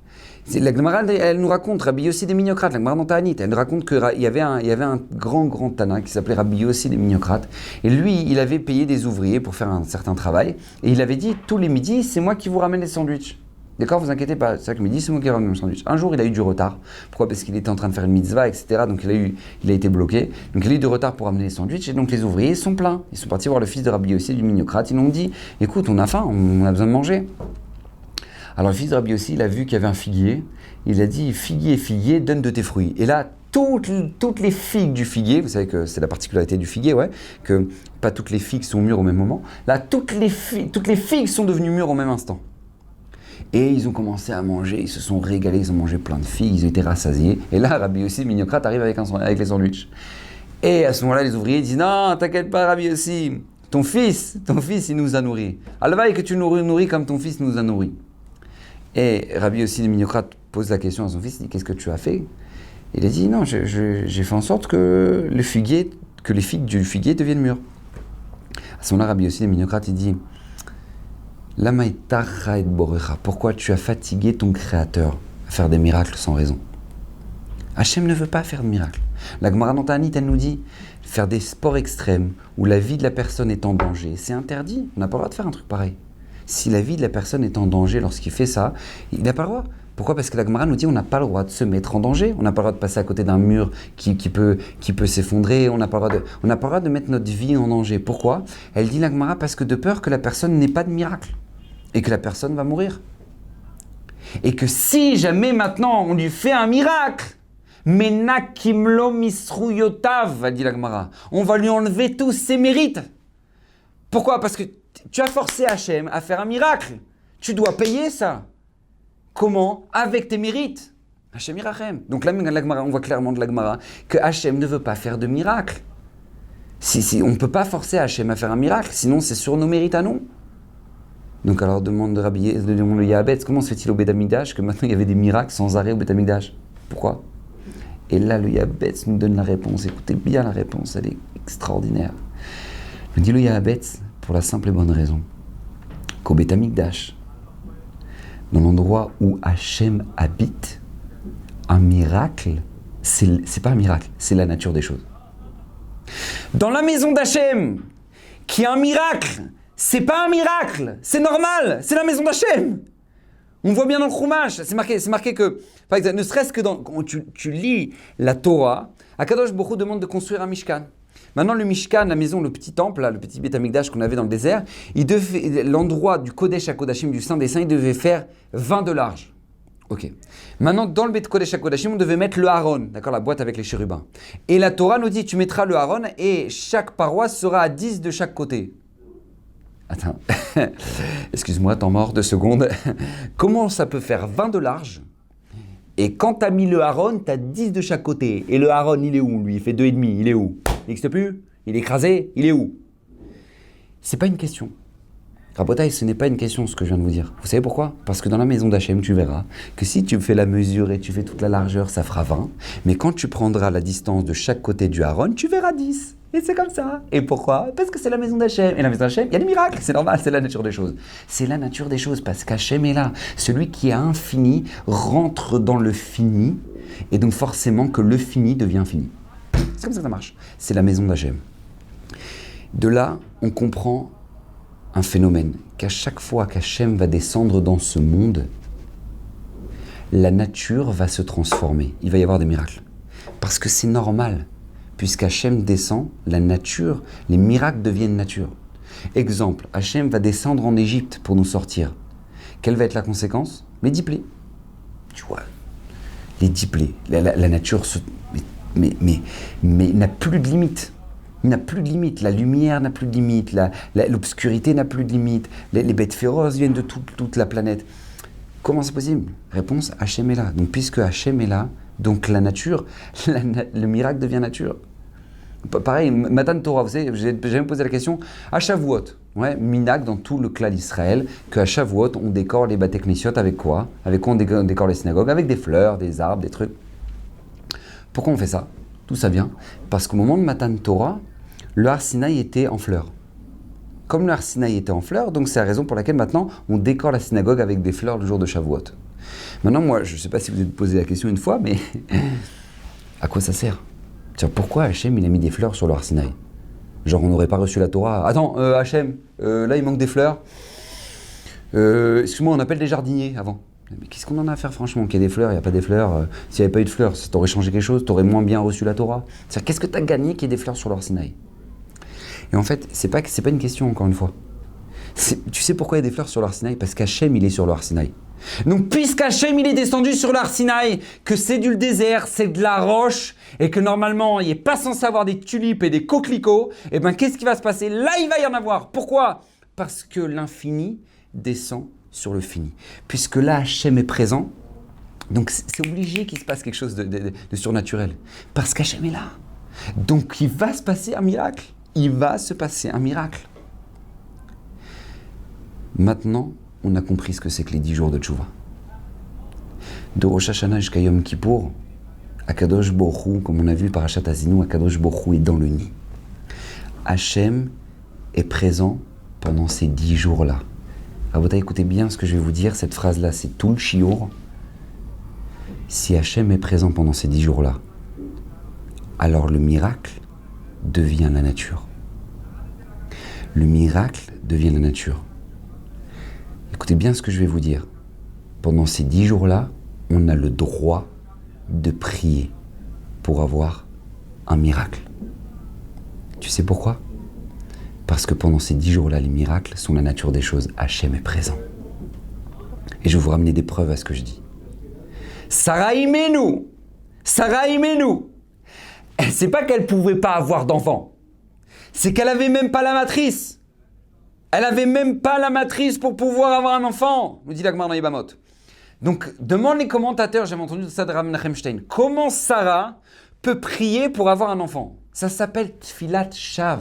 Speaker 1: La Gemara, elle nous raconte, Rabbi Yossi des Mignocrates, la Gemara dans Ta'anit, elle nous raconte qu'il y avait un grand Tana qui s'appelait Rabbi Yossi des Mignocrates. Et lui, il avait payé des ouvriers pour faire un certain travail. Et il avait dit, tous les midis, c'est moi qui vous ramène les sandwichs. D'accord, vous inquiétez pas, chaque midi, c'est moi qui ramène le sandwich. Un jour, il a eu du retard. Pourquoi? Parce qu'il était en train de faire une mitzvah, etc. Donc il a été bloqué. Donc il a eu du retard pour ramener les sandwichs. Et donc les ouvriers sont pleins. Ils sont partis voir le fils de Rabbi Yossi du Mignocrate. Ils l'ont dit, écoute, on a faim, on a besoin de manger. Alors le fils de Rabbi Yossi, il a vu qu'il y avait un figuier. Il a dit, figuier, donne de tes fruits. Et là, toutes les figues du figuier, vous savez que c'est la particularité du figuier, ouais, que pas toutes les figues sont mûres au même moment. Là, toutes les figues sont devenues mûres au même instant. Et ils ont commencé à manger, ils se sont régalés, ils ont mangé plein de figues, ils ont été rassasiés. Et là, Rabbi Yossi, Mignocrate, arrive avec les sandwichs. Et à ce moment-là, les ouvriers disent, non, t'inquiète pas, Rabbi Yossi, ton fils, il nous a nourris. Alvaï que tu nous nourris comme ton fils nous a nourris. Et Rabbi Yossi, Mignocrate, pose la question à son fils, il dit, qu'est-ce que tu as fait? Il a dit, non, j'ai fait en sorte que les figues du figuier deviennent mûres. À ce moment-là, Rabbi Yossi, Mignocrate, il dit, pourquoi tu as fatigué ton créateur à faire des miracles sans raison? Hachem ne veut pas faire de miracles. La Gemara dans Ta'anit, elle nous dit, faire des sports extrêmes où la vie de la personne est en danger, c'est interdit. On n'a pas le droit de faire un truc pareil. Si la vie de la personne est en danger lorsqu'il fait ça, il n'a pas le droit. Pourquoi? Parce que la Gemara nous dit on n'a pas le droit de se mettre en danger, on n'a pas le droit de passer à côté d'un mur qui peut s'effondrer, on n'a pas le droit de mettre notre vie en danger. Pourquoi? Elle dit la Gemara parce que de peur que la personne n'ait pas de miracle et que la personne va mourir. Et que si jamais maintenant on lui fait un miracle, Menakimlo misruyotav, a dit la Gemara, on va lui enlever tous ses mérites. Pourquoi? Parce que tu as forcé Hachem à faire un miracle. Tu dois payer ça. Comment? Avec tes mérites. Hachem Irachem. Donc là, on voit clairement de la Gemara que Hachem ne veut pas faire de miracle. On ne peut pas forcer Hachem à faire un miracle, sinon c'est sur nos mérites à nous. Donc alors demande le Yahabetz, comment se fait-il au Beth Amikdash que maintenant il y avait des miracles sans arrêt au Beth Amikdash? Pourquoi? Et là le Yahabetz nous donne la réponse. Écoutez bien la réponse, elle est extraordinaire. Me dit le Yahabetz pour la simple et bonne raison qu'au Beth Amikdash, dans l'endroit où Hachem habite, un miracle, c'est pas un miracle, c'est la nature des choses. Dans la maison d'Hachem, qui est un miracle, c'est pas un miracle, c'est normal, c'est la maison d'Hachem. On voit bien dans le Chumash, c'est marqué que, par exemple, ne serait-ce que quand tu lis la Torah, Akadosh Baruch Hu demande de construire un Mishkan. Maintenant, le Mishkan, la maison, le petit temple, là, le petit Beth Amikdash qu'on avait dans le désert, l'endroit du Kodesh HaKodashim, du Saint des Saints, il devait faire 20 de large. Ok. Maintenant, dans le Beth Kodesh HaKodashim, on devait mettre le Aaron, d'accord, la boîte avec les chérubins. Et la Torah nous dit, tu mettras le Aaron et chaque paroisse sera à 10 de chaque côté. Attends, excuse-moi, temps mort, 2 secondes. Comment ça peut faire 20 de large? Et quand tu as mis le Aaron, tu as 10 de chaque côté. Et le Aaron, il est où, lui? Il fait 2,5, il est où? Il n'existe plus? Il est écrasé? Il est où? C'est pas une question. Rabotai, ce n'est pas une question ce que je viens de vous dire. Vous savez pourquoi? Parce que dans la maison d'Hachem, tu verras que si tu fais la mesure et tu fais toute la largeur, ça fera 20. Mais quand tu prendras la distance de chaque côté du Aaron, tu verras 10. Et c'est comme ça. Et pourquoi? Parce que c'est la maison d'Hachem. Et la maison d'Hachem, il y a des miracles. C'est normal, c'est la nature des choses. C'est la nature des choses parce qu'Hachem est là. Celui qui est infini rentre dans le fini. Et donc forcément que le fini devient fini. C'est comme ça que ça marche. C'est la maison d'Hachem. De là, on comprend un phénomène, qu'à chaque fois qu'Hachem va descendre dans ce monde, la nature va se transformer. Il va y avoir des miracles. Parce que c'est normal. Puisqu'Hachem descend, la nature, les miracles deviennent nature. Exemple, Hachem va descendre en Égypte pour nous sortir. Quelle va être la conséquence? Les 10 plaies. Tu vois, les 10 plaies. La nature mais n'a plus de limite. Il n'a plus de limite, la lumière n'a plus de limite, l'obscurité n'a plus de limite, les bêtes féroces viennent de toute la planète. Comment c'est possible? Réponse, Hachem est là. Donc puisque Hachem est là, donc la nature, le miracle devient nature. Pareil, Matan Torah, vous savez, j'ai jamais posé la question, à Shavuot, ouais, Minak dans tout le clan d'Israël, qu'à Shavuot, on décore les Bate Knesset avec quoi? Avec quoi on décore les synagogues? Avec des fleurs, des arbres, des trucs. Pourquoi on fait ça? D'où ça vient? Parce qu'au moment de Matan Torah, le Har Sinaï était en fleurs. Comme le Har Sinaï était en fleurs, donc c'est la raison pour laquelle maintenant on décore la synagogue avec des fleurs le jour de Shavuot. Maintenant, moi, je ne sais pas si vous avez posé la question une fois, mais à quoi ça sert? Tiens, pourquoi Hachem il a mis des fleurs sur le Har Sinaï? Genre, on n'aurait pas reçu la Torah. Attends, Hachem, là il manque des fleurs. Excuse-moi, on appelle des jardiniers avant. Mais qu'est-ce qu'on en a à faire franchement? Qu'il y ait des fleurs, il n'y a pas des fleurs. S'il n'y avait pas eu de fleurs, ça t'aurait changé quelque chose, t'aurais moins bien reçu la Torah. C'est-à-dire, qu'est-ce que tu as gagné qu'il y ait des fleurs sur le Har Sinaï? Et en fait, c'est pas une question, encore une fois. Tu sais pourquoi il y a des fleurs sur le Har Sinaï? Parce qu'Hachem, il est sur le Har Sinaï. Donc, puisqu'Hachem, il est descendu sur le Har Sinaï, que c'est du désert, c'est de la roche, et que normalement, il n'est pas censé avoir des tulipes et des coquelicots, et bien, qu'est-ce qui va se passer? Là, il va y en avoir. Pourquoi? Parce que l'infini descend sur le fini. Puisque là, Hachem est présent, donc c'est obligé qu'il se passe quelque chose de surnaturel. Parce qu'Hachem est là. Donc, il va se passer un miracle. Il va se passer un miracle. Maintenant, on a compris ce que c'est que les 10 jours de Tchouva. De Rosh Hashanah jusqu'à Yom Kippour, Akadosh Baruch Hu, comme on a vu par Parashat Azinu, Akadosh Baruch Hu est dans le nid. Hachem est présent pendant ces 10 jours-là. Rabotai, écoutez bien ce que je vais vous dire, cette phrase-là, c'est tout le shiur. Si Hachem est présent pendant ces 10 jours-là, alors le miracle devient la nature. Le miracle devient la nature. Écoutez bien ce que je vais vous dire. Pendant ces 10 jours-là, on a le droit de prier pour avoir un miracle. Tu sais pourquoi? Parce que pendant ces 10 jours-là, les miracles sont la nature des choses. Hachem est présent. Et je vais vous ramener des preuves à ce que je dis. Sarah Imenu, c'est pas qu'elle pouvait pas avoir d'enfant. C'est qu'elle avait même pas la matrice. Elle avait même pas la matrice pour pouvoir avoir un enfant, nous dit la Gemara dans Yebamot. Donc, demande les commentateurs, j'avais entendu ça de Rav Menachem Stein, comment Sarah peut prier pour avoir un enfant? Ça s'appelle Tfilat Shav.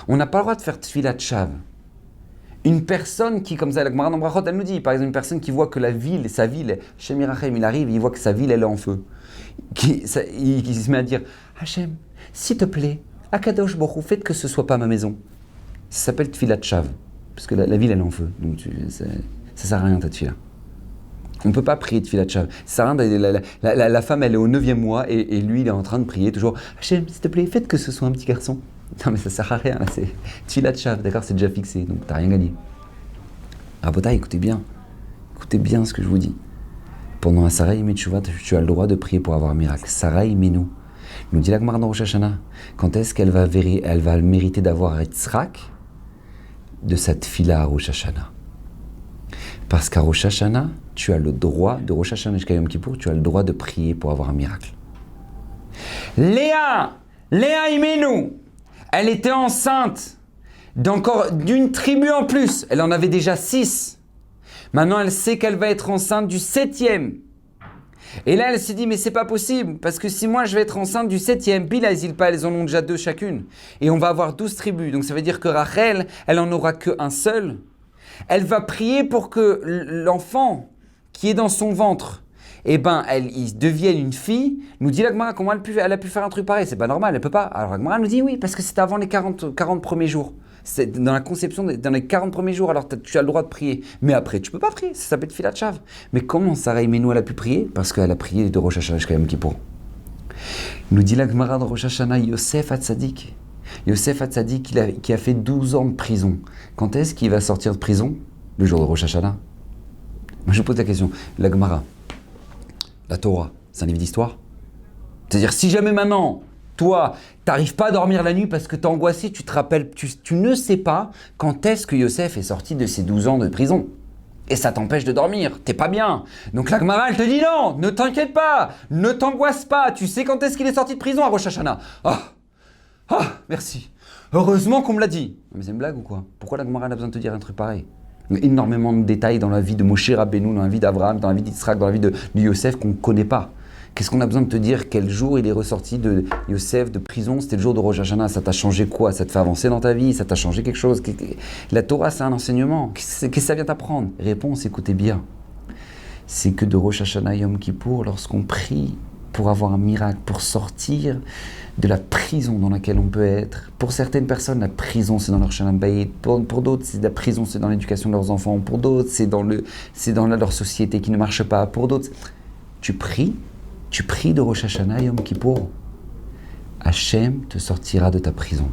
Speaker 1: On n'a pas le droit de faire Tfilat Shav. Une personne qui, comme ça, la Gemara dans Brachot, elle nous dit, par exemple, une personne qui voit que sa ville, Shem Yirachem, il arrive, il voit que sa ville, elle est en feu. Il se met à dire, Hachem, s'il te plaît, Akadosh Baruch Hu, faites que ce soit pas ma maison. Ça s'appelle Tfilat Shav, parce que la ville, elle est en feu. Donc, ça sert à rien, ta tfila. On ne peut pas prier Tfilat Shav. Ça sert à rien, la femme, elle est au 9e mois, et lui, il est en train de prier toujours, Hachem, s'il te plaît, faites que ce soit un petit garçon. Non, mais ça sert à rien, là, c'est Tfilat Shav, d'accord, c'est déjà fixé, donc t'as rien gagné. Rabotai, écoutez bien ce que je vous dis. Pendant un Sarah Imenu Tchouva, tu as le droit de prier pour avoir un miracle. Sarah Imenu, nous dit la Gemara dans Rosh Hashanah, quand est-ce qu'elle va mériter d'avoir un Yitzhak? De sa tfila à Rosh Hashanah. Parce qu'à Rosh Hashanah, tu as le droit, de Rosh Hashanah jusqu'à Yom Kippour, tu as le droit de prier pour avoir un miracle. Léa Imenu, elle était enceinte d'une tribu en plus. Elle en avait déjà 6. Maintenant, elle sait qu'elle va être enceinte du 7e. Et là, elle s'est dit, mais c'est pas possible, parce que si moi je vais être enceinte du 7e, Bila et Zilpa, elles en ont déjà 2 chacune. Et on va avoir 12 tribus. Donc ça veut dire que Rachel, elle en aura qu'un seul. Elle va prier pour que l'enfant qui est dans son ventre, il devienne une fille. Nous dit la Gemara, comment elle a pu faire un truc pareil? C'est pas normal, elle peut pas. Alors la Gemara nous dit oui, parce que c'était avant les 40 premiers jours. C'est dans la conception, dans les 40 premiers jours, alors tu as le droit de prier. Mais après, tu peux pas prier, ça s'appelle Tfilat Shav. Mais comment Sarah Imenu, elle a pu prier? Parce qu'elle a prié de Rosh Hashanah jusqu'à Yom Kippour. Nous dit la Gemara de Rosh Hashanah, Yosef Hatzadik. Yosef Hatzadik, qui a fait 12 ans de prison. Quand est-ce qu'il va sortir de prison? Le jour de Rosh Hashanah. Moi, je pose la question. La Gemara, la Torah, c'est un livre d'histoire? C'est-à-dire, si jamais maintenant, toi, t'arrives pas à dormir la nuit parce que t'es angoissé, tu te rappelles, tu ne sais pas quand est-ce que Yosef est sorti de ses 12 ans de prison. Et ça t'empêche de dormir, t'es pas bien. Donc la Gemara, elle te dit non, ne t'inquiète pas, ne t'angoisse pas, tu sais quand est-ce qu'il est sorti de prison à Rosh Hashanah. Merci. Heureusement qu'on me l'a dit. Mais c'est une blague ou quoi? Pourquoi la Gemara a besoin de te dire un truc pareil? Il y a énormément de détails dans la vie de Moshe Rabbeinu, dans la vie d'Abraham, dans la vie d'Yitzhak, dans la vie de Yosef qu'on ne connaît pas. Qu'est-ce qu'on a besoin de te dire? Quel jour il est ressorti de Yosef de prison? C'était le jour de Rosh Hashanah. Ça t'a changé quoi? Ça te fait avancer dans ta vie? Ça t'a changé quelque chose? La Torah, c'est un enseignement. Qu'est-ce que ça vient t'apprendre? Réponse, écoutez bien. C'est que de Rosh Hashanah Yom Kippour, lorsqu'on prie pour avoir un miracle, pour sortir de la prison dans laquelle on peut être. Pour certaines personnes, la prison, c'est dans leur shalom bayit. Pour d'autres, la prison, c'est dans l'éducation de leurs enfants. Pour d'autres, c'est dans leur société qui ne marche pas. Pour d'autres, tu pries de Rosh Hashanah, Yom Kippour. Hachem te sortira de ta prison.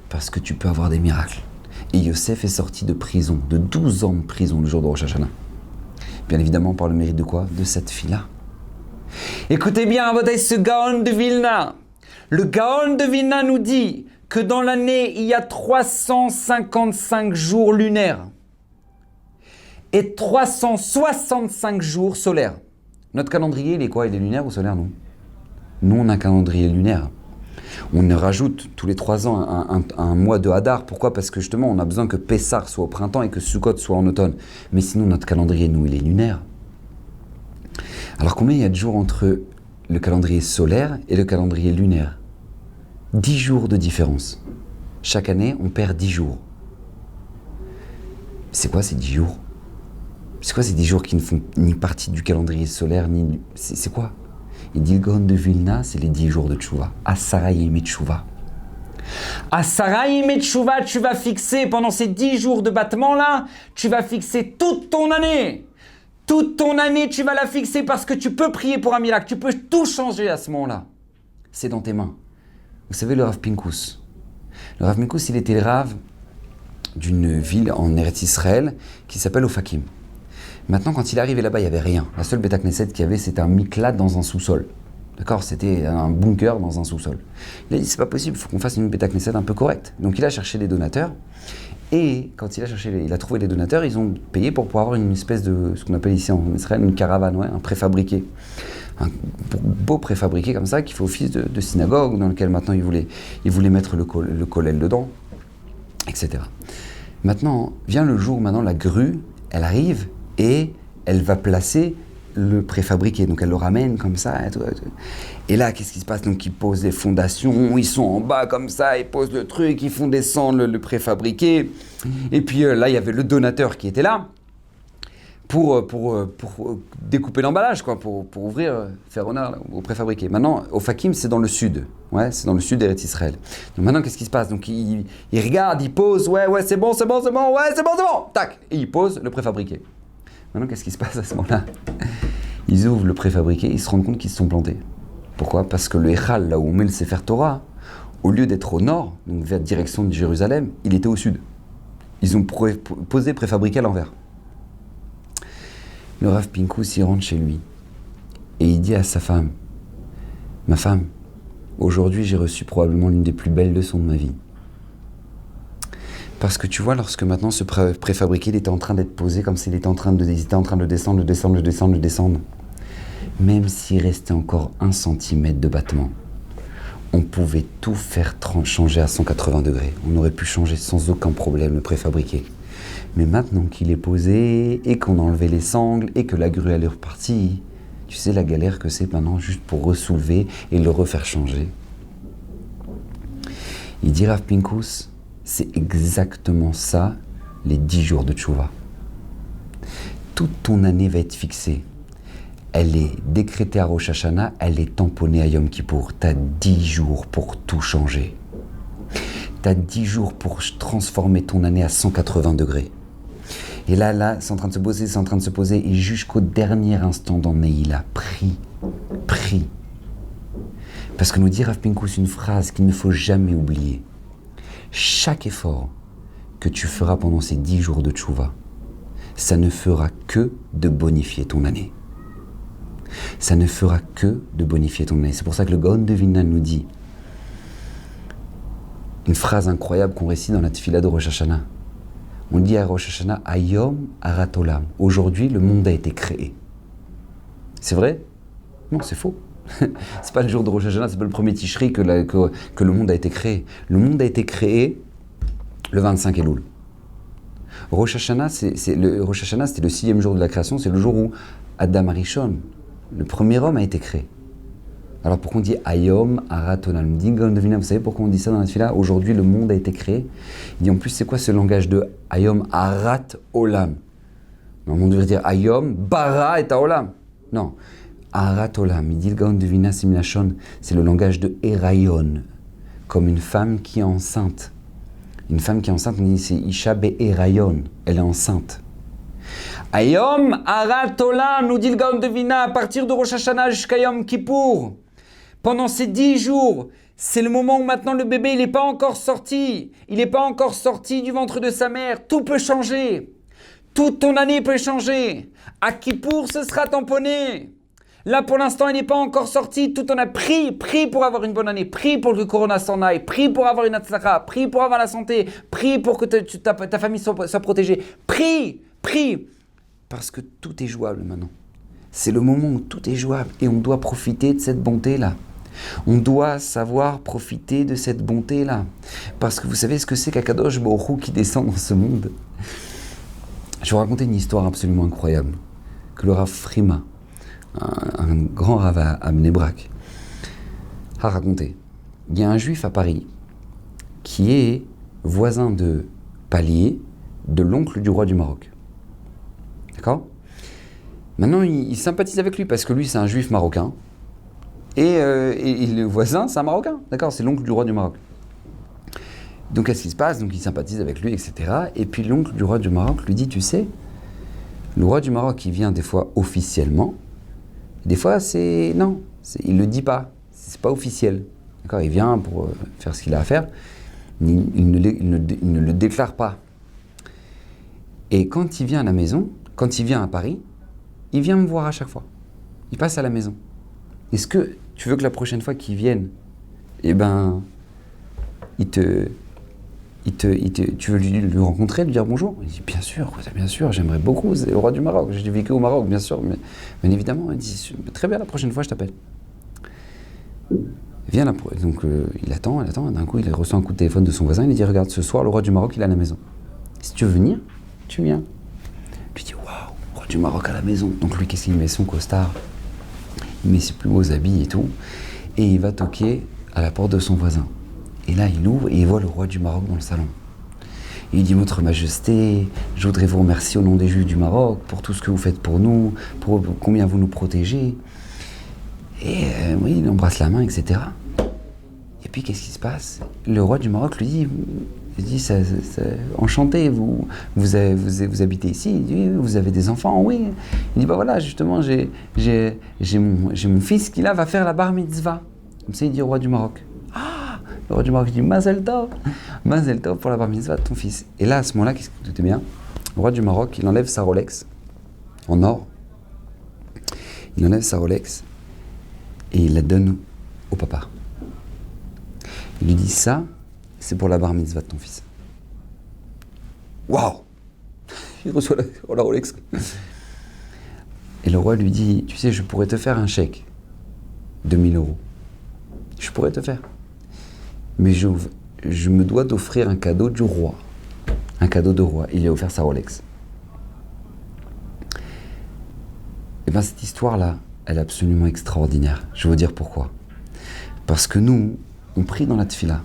Speaker 1: Parce que tu peux avoir des miracles. Et Yosef est sorti de prison, de 12 ans de prison le jour de Rosh Hashanah. Bien évidemment, par le mérite de quoi? De cette fille-là. Écoutez bien, ce Gaon de Vilna. Le Gaon de Vilna nous dit que dans l'année, il y a 355 jours lunaires et 365 jours solaires. Notre calendrier, il est quoi? Il est lunaire ou solaire, non? Nous, on a un calendrier lunaire. On rajoute tous les 3 ans un mois de Hadar. Pourquoi? Parce que justement, on a besoin que Pessah soit au printemps et que Sukkot soit en automne. Mais sinon, notre calendrier, nous, il est lunaire. Alors combien il y a de jours entre le calendrier solaire et le calendrier lunaire? 10 jours de différence. Chaque année, on perd 10 jours. C'est quoi ces 10 jours? C'est quoi ces 10 jours qui ne font ni partie du calendrier solaire, ni... C'est quoi? Il dit le Gaon de Vilna, c'est les 10 jours de Tchouva. Asara Yemei Tchouva. Asara Yemei Tchouva, tu vas fixer pendant ces 10 jours de battement-là, tu vas fixer toute ton année. Toute ton année, tu vas la fixer parce que tu peux prier pour un miracle. Tu peux tout changer à ce moment-là. C'est dans tes mains. Vous savez, le Rav Pinkus. Le Rav Pinkus, il était le Rav d'une ville en Eretz Israël qui s'appelle Ofakim. Maintenant, quand il est arrivé là-bas, il n'y avait rien. La seule Beth Knesset qu'il y avait, c'était un miklat dans un sous-sol. D'accord? C'était un bunker dans un sous-sol. Il a dit, c'est pas possible, il faut qu'on fasse une Beth Knesset un peu correcte. Donc il a cherché des donateurs. Et quand il a trouvé les donateurs, ils ont payé pour pouvoir avoir une espèce de, ce qu'on appelle ici en Israël, une caravane, ouais, un préfabriqué. Un beau préfabriqué comme ça, qui fait office de synagogue, dans lequel maintenant ils voulaient mettre le kollel dedans, etc. Maintenant, vient le jour où maintenant la grue, elle arrive et elle va placer le préfabriqué. Donc elle le ramène comme ça. Et là, qu'est-ce qui se passe? Donc ils posent les fondations, ils sont en bas comme ça, ils posent le truc, ils font descendre le préfabriqué. Et puis là, il y avait le donateur qui était là pour découper l'emballage, quoi, pour ouvrir, faire honneur au préfabriqué. Maintenant, au Fakim, c'est dans le sud. Ouais, c'est dans le sud d'Eretz Israël. Donc maintenant, qu'est-ce qui se passe? Donc il regarde, il pose, ouais, c'est bon, ouais, c'est bon, tac, et il pose le préfabriqué. Maintenant, qu'est-ce qui se passe à ce moment-là? Ils ouvrent le préfabriqué, ils se rendent compte qu'ils se sont plantés. Pourquoi? Parce que le Echal, là où on met le Sefer Torah, au lieu d'être au nord, donc vers la direction de Jérusalem, il était au sud. Ils ont posé préfabriqué à l'envers. Le Rav Pinkus, il rentre chez lui et il dit à sa femme, « Ma femme, aujourd'hui j'ai reçu probablement l'une des plus belles leçons de ma vie. » Parce que tu vois, lorsque maintenant ce préfabriqué il était en train d'être posé, comme s'il était en train de descendre, même s'il restait encore 1 centimètre de battement, on pouvait tout faire changer à 180 degrés. On aurait pu changer sans aucun problème le préfabriqué. Mais maintenant qu'il est posé, et qu'on a enlevé les sangles, et que la grue elle est repartie, tu sais la galère que c'est maintenant juste pour ressoulever et le refaire changer. Il dit Rav Pinkus, c'est exactement ça, les 10 jours de Tchouva. Toute ton année va être fixée. Elle est décrétée à Rosh Hashanah, elle est tamponnée à Yom Kippour. Tu as 10 jours pour tout changer. Tu as 10 jours pour transformer ton année à 180 degrés. Et là, c'est en train de se poser, et jusqu'au dernier instant dans Neila, prie. Parce que nous dit Rav Pinkus une phrase qu'il ne faut jamais oublier. Chaque effort que tu feras pendant ces 10 jours de Tchouva, ça ne fera que de bonifier ton année. Ça ne fera que de bonifier ton année. C'est pour ça que le Gaon de Vilna nous dit une phrase incroyable qu'on récite dans la Tefila de Rosh Hashanah. On dit à Rosh Hashanah, Ayom Harat Olam. Aujourd'hui, le monde a été créé. C'est vrai? Non, c'est faux. C'est pas le jour de Rosh Hashanah, c'est pas le premier Tishri que le monde a été créé. Le monde a été créé le 25 Elul. Rosh Hashanah, c'était le 6e jour de la création, c'est le jour où Adam Arishon, le premier homme, a été créé. Alors pourquoi on dit Ayom Harat Olam? Vous savez pourquoi on dit ça dans la Tefila? Aujourd'hui, le monde a été créé. Il dit en plus, c'est quoi ce langage de Ayom Harat Olam? On devrait dire Ayom Bara et Olam. Non. Aharat Olam, il dit le Gaon de Vilna Similachon, c'est le langage de Erayon, comme une femme qui est enceinte. Une femme qui est enceinte, on dit c'est Isha Be'erayon, elle est enceinte. Ayom Aharat Olam, nous dit le Gaon de Vilna, à partir de Rosh Hashanah jusqu'à Yom Kippour, pendant ces 10 jours, c'est le moment où maintenant le bébé, il n'est pas encore sorti. Il n'est pas encore sorti du ventre de sa mère. Tout peut changer. Toute ton année peut changer. À Kippour, ce sera tamponné. Là, pour l'instant, il n'est pas encore sorti. Tout on a pris pour avoir une bonne année. Prie pour que le corona s'en aille. Prie pour avoir une atzlacha. Prie pour avoir la santé. Prie pour que ta famille soit protégée. Prie. Parce que tout est jouable maintenant. C'est le moment où tout est jouable. Et on doit profiter de cette bonté-là. On doit savoir profiter de cette bonté-là. Parce que vous savez ce que c'est qu'Akadosh Baruch Hu qui descend dans ce monde. Je vais vous raconter une histoire absolument incroyable. Que le Rav Frima, un grand Rav à Bnei Brak, a raconté. Il y a un juif à Paris qui est voisin de palier de l'oncle du roi du Maroc. D'accord ? Maintenant, il sympathise avec lui parce que lui, c'est un juif marocain. Et le voisin, c'est un Marocain, d'accord, c'est l'oncle du roi du Maroc. Donc, qu'est-ce qui se passe ? Donc, il sympathise avec lui, etc. Et puis, l'oncle du roi du Maroc lui dit, tu sais, le roi du Maroc, il vient des fois officiellement, des fois, il ne le dit pas, c'est pas officiel. D'accord, il vient pour faire ce qu'il a à faire, il ne le déclare pas. Et quand il vient à la maison, quand il vient à Paris, il vient me voir à chaque fois. Il passe à la maison. Est-ce que tu veux que la prochaine fois qu'il vienne, tu veux lui rencontrer, lui dire bonjour ? Il dit bien sûr, j'aimerais beaucoup, c'est le roi du Maroc, j'ai vécu au Maroc, bien sûr, mais bien évidemment, il dit très bien, la prochaine fois je t'appelle. Donc il attend, d'un coup il reçoit un coup de téléphone de son voisin, il lui dit regarde, ce soir le roi du Maroc il est à la maison. Si tu veux venir, tu viens. Lui dit waouh, roi du Maroc à la maison. Donc lui, qu'est-ce qu'il met ? Son costard. Il met ses plus beaux habits et tout, et il va toquer à la porte de son voisin. Et là, il ouvre et il voit le roi du Maroc dans le salon. Et il dit, Votre Majesté, je voudrais vous remercier au nom des Juifs du Maroc pour tout ce que vous faites pour nous, pour combien vous nous protégez. Et oui, il embrasse la main, etc. Et puis, qu'est-ce qui se passe ? Le roi du Maroc lui dit, enchanté, vous habitez ici, il dit, vous avez des enfants, oui. Il dit, voilà, justement, j'ai mon fils qui là va faire la bar mitzvah. Comme ça, il dit au roi du Maroc. Le roi du Maroc dit, Mazel Tov pour la bar mitzvah de ton fils. Et là, à ce moment-là, qu'est-ce que tu te bien ? Le roi du Maroc, il enlève sa Rolex en or. Il enlève sa Rolex et il la donne au papa. Il lui dit, ça, c'est pour la bar mitzvah de ton fils. Waouh ! Il reçoit la Rolex. Et le roi lui dit, tu sais, je pourrais te faire un chèque de 1000 euros. Je pourrais te faire. Mais je me dois d'offrir un cadeau du roi. Un cadeau de roi. Il lui a offert sa Rolex. Et bien cette histoire-là, elle est absolument extraordinaire. Je vais vous dire pourquoi. Parce que nous, on prie dans la tefila.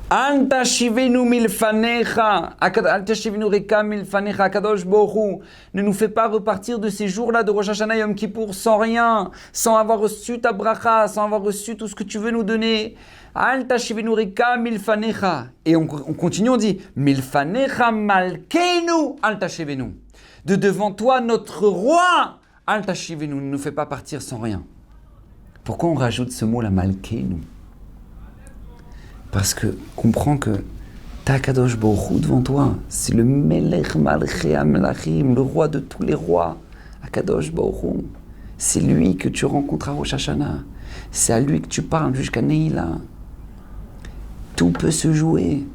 Speaker 1: Al tashivenu milfanecha, al tashivenu reka milfanecha, Kadosh Baruch Hu, ne nous fais pas repartir de ces jours-là de Rosh Hashanah Yom Kippour sans rien, sans avoir reçu ta bracha, sans avoir reçu tout ce que tu veux nous donner. Al tashivenu reka milfanecha. Et on continue, on dit milfanecha malkeinu al tashivenu. De devant toi, notre roi, al tashivenu, ne nous fais pas partir sans rien. Pourquoi on rajoute ce mot, la malkeinu ? Parce que comprends que t'as Kadosh Baruch Hu devant toi, c'est le Melech Malchei Melachim, le roi de tous les rois, Kadosh Baruch Hu. C'est lui que tu rencontres à Rosh Hashanah, c'est à lui que tu parles jusqu'à Neila. Tout peut se jouer.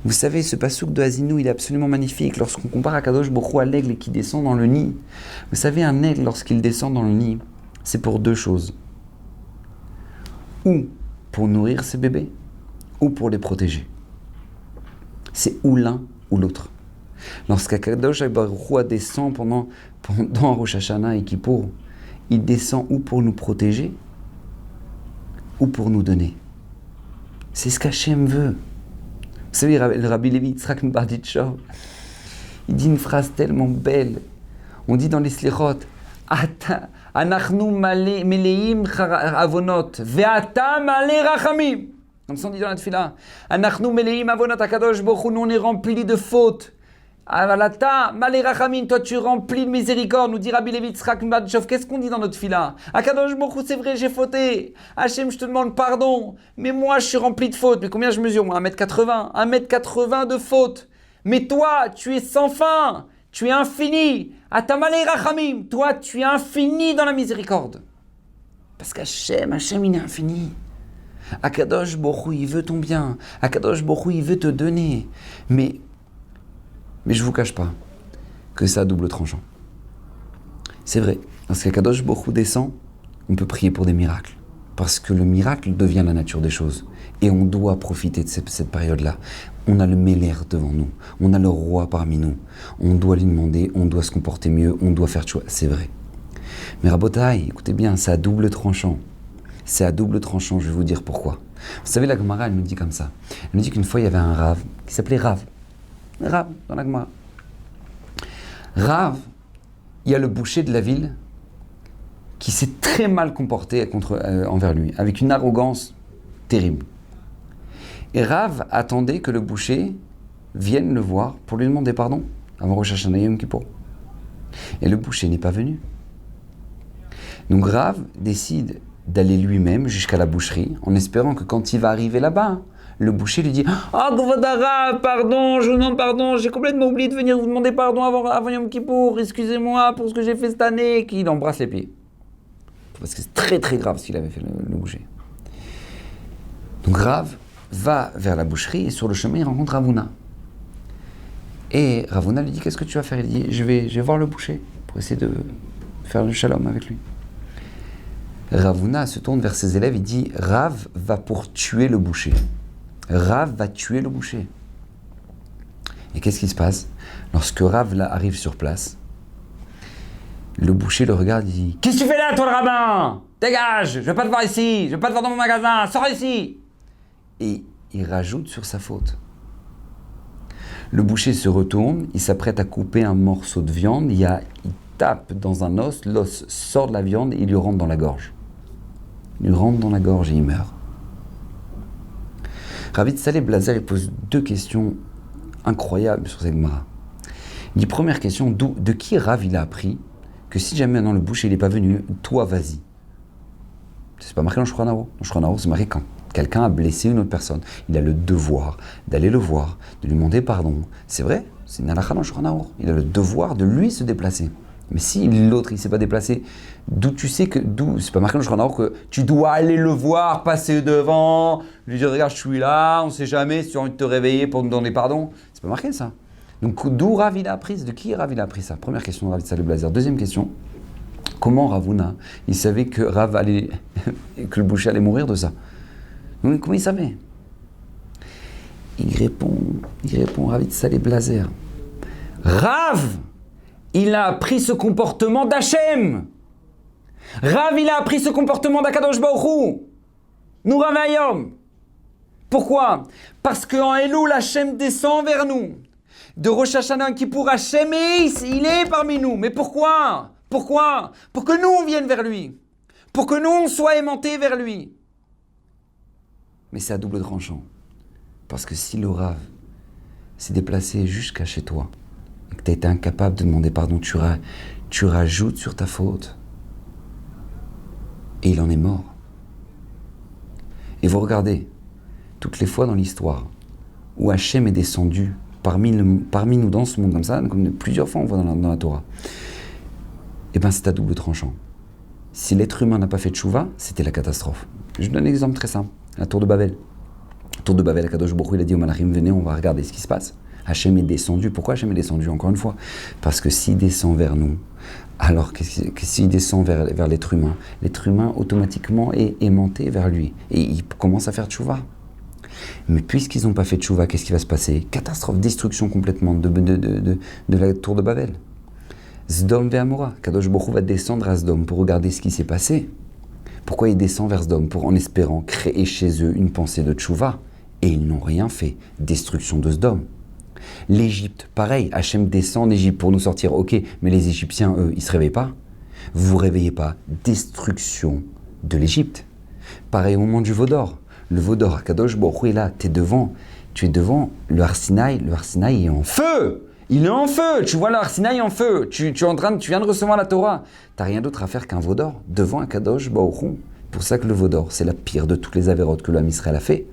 Speaker 1: Vous savez, ce pasouk de Haazinu, il est absolument magnifique. Lorsqu'on compare à Kadosh Baruch Hu à l'aigle qui descend dans le nid, vous savez, un aigle, lorsqu'il descend dans le nid, c'est pour deux choses. Ou pour nourrir ses bébés, ou pour les protéger. C'est ou l'un ou l'autre. Lorsqu'Akadosh Baruch Hu descend pendant Rosh Hashanah et Kippour, il descend ou pour nous protéger, ou pour nous donner. C'est ce qu'Hachem veut. Vous savez, le Rabbi Levi Yitzhak Barditchov, il dit une phrase tellement belle. On dit dans les Slichot, Anachnu meleim avonot, ve'ata male rachamim. Comme ça on dit dans la tefila. Anachnu meleim avonot, Akadosh Baruch Hu, nous on est remplis de fautes. Avalata male rachamim, toi tu es rempli de miséricorde. Nous dit Rabbi Levi Tzrak Mbadchov. Qu'est-ce qu'on dit dans notre tefila? Akadosh Baruch Hu, c'est vrai, j'ai fauté. Hachem, je te demande pardon. Mais moi je suis rempli de fautes. Mais combien je mesure moi? 1m80. 1m80 de fautes. Mais toi, tu es sans fin. Tu es infini. Atamalei rachamim. Toi, tu es infini dans la miséricorde. Parce qu'Hachem, il est infini. Akadosh Baruch Hu, il veut ton bien. Akadosh Baruch Hu, il veut te donner. Mais je ne vous cache pas que c'est à double tranchant. C'est vrai. Parce qu'Akadosh Baruch Hu descend, on peut prier pour des miracles. Parce que le miracle devient la nature des choses. Et on doit profiter de cette période-là. On a le Mêler devant nous. On a le roi parmi nous. On doit lui demander, on doit se comporter mieux, on doit faire choix. C'est vrai. Mais Rabotai, écoutez bien, c'est à double tranchant. C'est à double tranchant, je vais vous dire pourquoi. Vous savez, la Gemara, elle nous dit comme ça. Elle nous dit qu'une fois, il y avait un Rav qui s'appelait Rav. Rav, dans la Gemara. Rav, il y a le boucher de la ville qui s'est très mal comporté envers lui, avec une arrogance terrible. Et Rav attendait que le boucher vienne le voir pour lui demander pardon avant Rosh Hashanah Yom Kippour. Et le boucher n'est pas venu. Donc Rav décide d'aller lui-même jusqu'à la boucherie en espérant que quand il va arriver là-bas, le boucher lui dit « Ah, Rav, pardon, je vous demande pardon, j'ai complètement oublié de venir vous demander pardon avant Yom Kippour, excusez-moi pour ce que j'ai fait cette année. » Qu'il embrasse les pieds. Parce que c'est très très grave ce qu'il avait fait le boucher. Donc Rav va vers la boucherie et sur le chemin il rencontre Ravuna. Et Ravuna lui dit qu'est-ce que tu vas faire? Il dit je vais voir le boucher pour essayer de faire le shalom avec lui. Ravuna se tourne vers ses élèves, il dit Rav va pour tuer le boucher. Rav va tuer le boucher. Et qu'est-ce qui se passe? Lorsque Rav là, arrive sur place, le boucher le regarde et dit qu'est-ce que tu fais là toi le rabbin? Dégage, je ne veux pas te voir ici, je ne veux pas te voir dans mon magasin, sors ici. Et il rajoute sur sa faute. Le boucher se retourne, il s'apprête à couper un morceau de viande, il tape dans un os, l'os sort de la viande et il lui rentre dans la gorge. Il lui rentre dans la gorge et il meurt. Ravi Tzalé Blazer il pose deux questions incroyables sur cette Gemara. Il dit première question, de qui Rav il a appris que si jamais maintenant le boucher n'est pas venu, toi vas-y. C'est pas marqué dans le Shulchan Aruch. Dans le Shulchan Aruch, c'est marqué quand quelqu'un a blessé une autre personne, il a le devoir d'aller le voir, de lui demander pardon. C'est vrai, c'est une halakha dans le Shulchan Aruch. Il a le devoir de lui se déplacer. Mais si l'autre il s'est pas déplacé, d'où tu sais que c'est pas marqué dans le Shulchan Aruch que tu dois aller le voir, passer devant, lui dire regarde je suis là, on sait jamais si tu as envie de te réveiller pour nous donner pardon. C'est pas marqué ça. Donc d'où Rav il a appris? De qui Rav il a appris ça? Première question de Rav Tzalé Blazer. Deuxième question, comment Ravuna il savait que Rav allait que le boucher allait mourir de ça? Donc, comment il savait? Il répond Rav Tzalé Blazer. Rav, il a appris ce comportement d'Hachem. Rav, il a appris ce comportement d'Akadosh Baruch Hu. Nous Rav Hayom. Pourquoi? Parce qu'en Elul, Hachem descend vers nous. De Rosh Hashanah Kippour, Hachem il est parmi nous. Mais pourquoi? Pourquoi? Pour que nous on vienne vers lui. Pour que nous on soit aimantés vers lui. Mais c'est à double tranchant. Parce que si le Rav s'est déplacé jusqu'à chez toi, et que tu as été incapable de demander pardon, tu rajoutes sur ta faute. Et il en est mort. Et vous regardez, toutes les fois dans l'histoire où Hachem est descendu parmi nous dans ce monde comme ça, comme plusieurs fois on voit dans la Torah, et bien c'est à double tranchant. Si l'être humain n'a pas fait de tchouva, c'était la catastrophe. Je donne un exemple très simple, la tour de Babel. La tour de Babel, Akadosh Baruch Hu, il a dit aux Malachim, venez, on va regarder ce qui se passe. Hachem est descendu. Pourquoi Hachem est descendu? Encore une fois, parce que s'il descend vers nous, alors que s'il descend vers l'être humain automatiquement est aimanté vers lui. Et il commence à faire tchouva. Mais puisqu'ils n'ont pas fait tchouva, qu'est-ce qui va se passer? Catastrophe, destruction complètement de la tour de Babel. Sdom ve'Amora. Kadosh Baruch Hu va descendre à Sdom pour regarder ce qui s'est passé. Pourquoi il descend vers Sdom? En espérant créer chez eux une pensée de tchouva. Et ils n'ont rien fait. Destruction de Sdom. L'Égypte, pareil. Hachem descend en Égypte pour nous sortir. Ok, mais les Égyptiens, eux, ils ne se réveillent pas. Vous vous réveillez pas, destruction de l'Égypte. Pareil au moment du veau d'or. Le veau d'or, Akadosh Baruch Hu est là, tu es devant le Har Sinaï est en feu. Il est en feu, tu vois le Har Sinaï en feu, tu viens de recevoir la Torah. Tu n'as rien d'autre à faire qu'un veau d'or devant Akadosh Baruch Hu. Pour ça que le veau d'or, c'est la pire de toutes les avérotes que l'homme Israël a fait.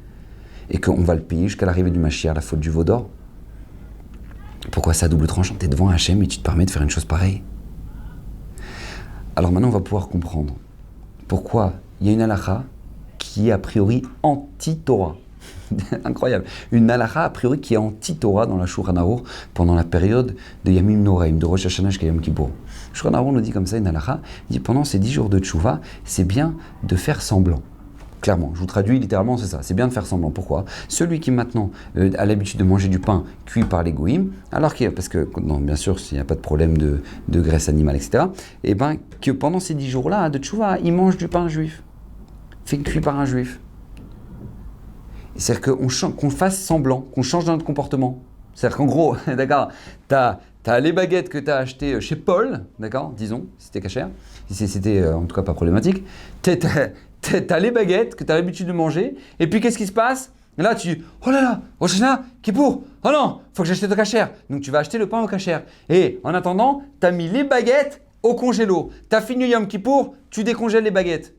Speaker 1: Et qu'on va le payer jusqu'à l'arrivée du Mashiach, la faute du veau d'or. Pourquoi ça double tranchant? Tu es devant Hachem et tu te permets de faire une chose pareille. Alors maintenant, on va pouvoir comprendre pourquoi il y a une halakha qui est a priori anti-Torah. Incroyable. Une halakha a priori qui est anti-Torah dans la Shulchan Aruch pendant la période de Yamim Noraim, de Rosh Hashanah jusqu'à Yom Kippour. Shulchan Aruch nous dit comme ça, une halakha, il dit pendant ces 10 jours de tchouva, c'est bien de faire semblant. Clairement, je vous traduis littéralement, c'est ça. C'est bien de faire semblant. Pourquoi? Celui qui maintenant a l'habitude de manger du pain cuit par les goïms, alors parce que, non, bien sûr, s'il n'y a pas de problème de graisse animale, etc., et bien que pendant ces 10 jours-là de tchouva, il mange du pain juif, fait cuit par un juif. C'est-à-dire qu'on fasse semblant, qu'on change dans notre comportement. C'est-à-dire qu'en gros, d'accord, t'as les baguettes que tu as achetées chez Paul, d'accord, disons, si c'était cachère, si c'était en tout cas pas problématique, t'as les baguettes que tu as l'habitude de manger, et puis qu'est-ce qui se passe? Là, oh là là, Rosh Hashanah, Kippour, oh non, faut que j'achète au cachère. Donc tu vas acheter le pain au cachère. Et en attendant, tu as mis les baguettes au congélo. Tu as fini Yom Kippour, tu décongèles les baguettes.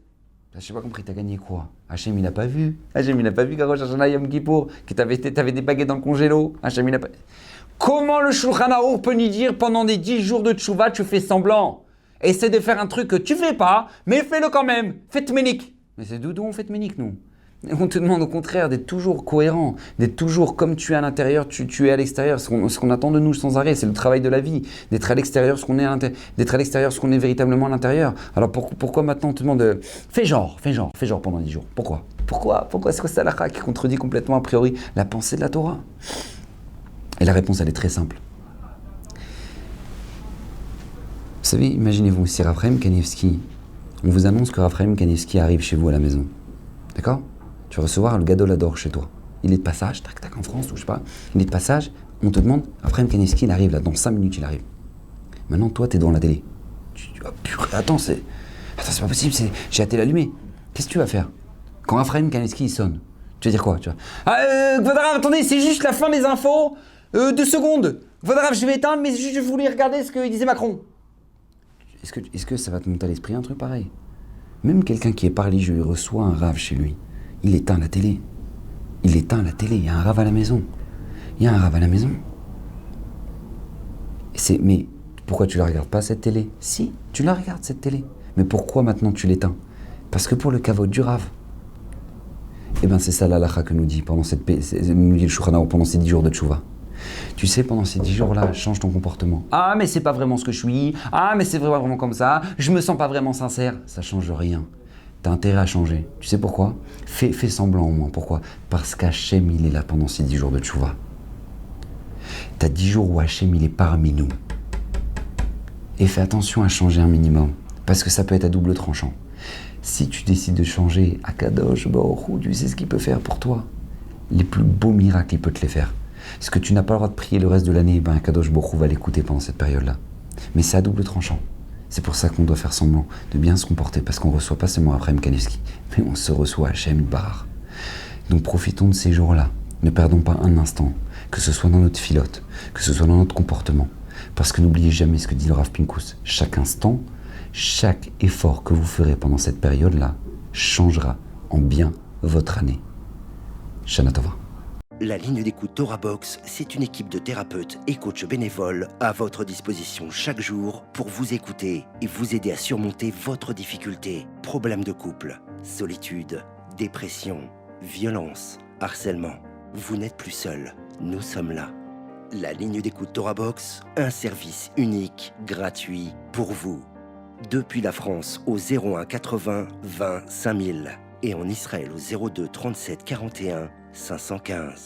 Speaker 1: Je n'ai pas compris, tu as gagné quoi? Hachem, il n'a pas vu. Hachem, il n'a pas vu qu'à Rosh Hashanah, Yom Kippour, que tu avais des baguettes dans le congélo. Hachem, il n'a pas... Comment le Shulchan Aruch peut nous dire pendant des 10 jours de tchouva, tu fais semblant? Essaie de faire un truc que tu fais pas, mais fais-le quand même. Fais tménik. Mais c'est d'où on fait tménik, nous? On te demande au contraire d'être toujours cohérent, d'être toujours comme tu es à l'intérieur, tu es à l'extérieur. Ce qu'on attend de nous sans arrêt, c'est le travail de la vie, d'être à l'extérieur ce qu'on est à l'intérieur, d'être à l'extérieur ce qu'on est véritablement à l'intérieur. Alors pourquoi maintenant on te demande fais genre pendant 10 jours? Pourquoi c'est quoi ça la qui contredit complètement a priori la pensée de la Torah? Et la réponse, elle est très simple. Vous savez, imaginez-vous si Raphaël Kanievski, on vous annonce que Raphaël Kanievski arrive chez vous à la maison. D'accord? Tu vas recevoir le Gadol Hador chez toi. Il est de passage, tac tac en France, ou je sais pas. Il est de passage, on te demande, Raphaël Kanievski, il arrive là, dans 5 minutes il arrive. Maintenant, toi, tu es devant la télé. Tu dis, oh purée, attends, c'est pas possible, j'ai la télé allumée. Qu'est-ce que tu vas faire? Quand Raphaël Kanievski il sonne, tu vas dire quoi? Tu vas, attendez, c'est juste la fin des infos, 2 secondes. Je vais éteindre, mais juste je voulais regarder ce que disait Macron. Est-ce que ça va te monter à l'esprit un truc pareil? Même quelqu'un qui est pas religieux, il reçoit un rave chez lui. Il éteint la télé. Il y a un rave à la maison. Mais pourquoi tu la regardes pas cette télé? Si, tu la regardes cette télé. Mais pourquoi maintenant tu l'éteins? Parce que pour le kavod du rave. Eh bien c'est ça l'halakha que nous dit le Shulchan Aruch pendant ces 10 jours de tchouva. Tu sais, pendant ces 10 jours-là, change ton comportement. Ah, mais c'est pas vraiment ce que je suis. Ah, mais c'est vraiment comme ça. Je me sens pas vraiment sincère. Ça change rien. T'as intérêt à changer. Tu sais pourquoi? Fais semblant au moins. Pourquoi? Parce qu'Hachem, il est là pendant ces 10 jours de tchouva. T'as 10 jours où Hachem, il est parmi nous. Et fais attention à changer un minimum. Parce que ça peut être à double tranchant. Si tu décides de changer, Akadosh Baruch Hu, tu sais ce qu'il peut faire pour toi. Les plus beaux miracles, il peut te les faire. Ce que tu n'as pas le droit de prier le reste de l'année, Akadosh Baruch Hu va l'écouter pendant cette période-là. Mais c'est à double tranchant. C'est pour ça qu'on doit faire semblant de bien se comporter, parce qu'on ne reçoit pas seulement Raphaël Kanievski, mais on se reçoit Hachem Barar. Donc profitons de ces jours-là. Ne perdons pas un instant, que ce soit dans notre filote, que ce soit dans notre comportement. Parce que n'oubliez jamais ce que dit le Rav Pinkus. Chaque instant, chaque effort que vous ferez pendant cette période-là changera en bien votre année. Shana Tova.
Speaker 2: La ligne d'écoute Torah Box, c'est une équipe de thérapeutes et coachs bénévoles à votre disposition chaque jour pour vous écouter et vous aider à surmonter votre difficulté. Problèmes de couple, solitude, dépression, violence, harcèlement. Vous n'êtes plus seul, nous sommes là. La ligne d'écoute Torah Box, un service unique, gratuit pour vous. Depuis la France au 01 80 20 5000 et en Israël au 02 37 41 515.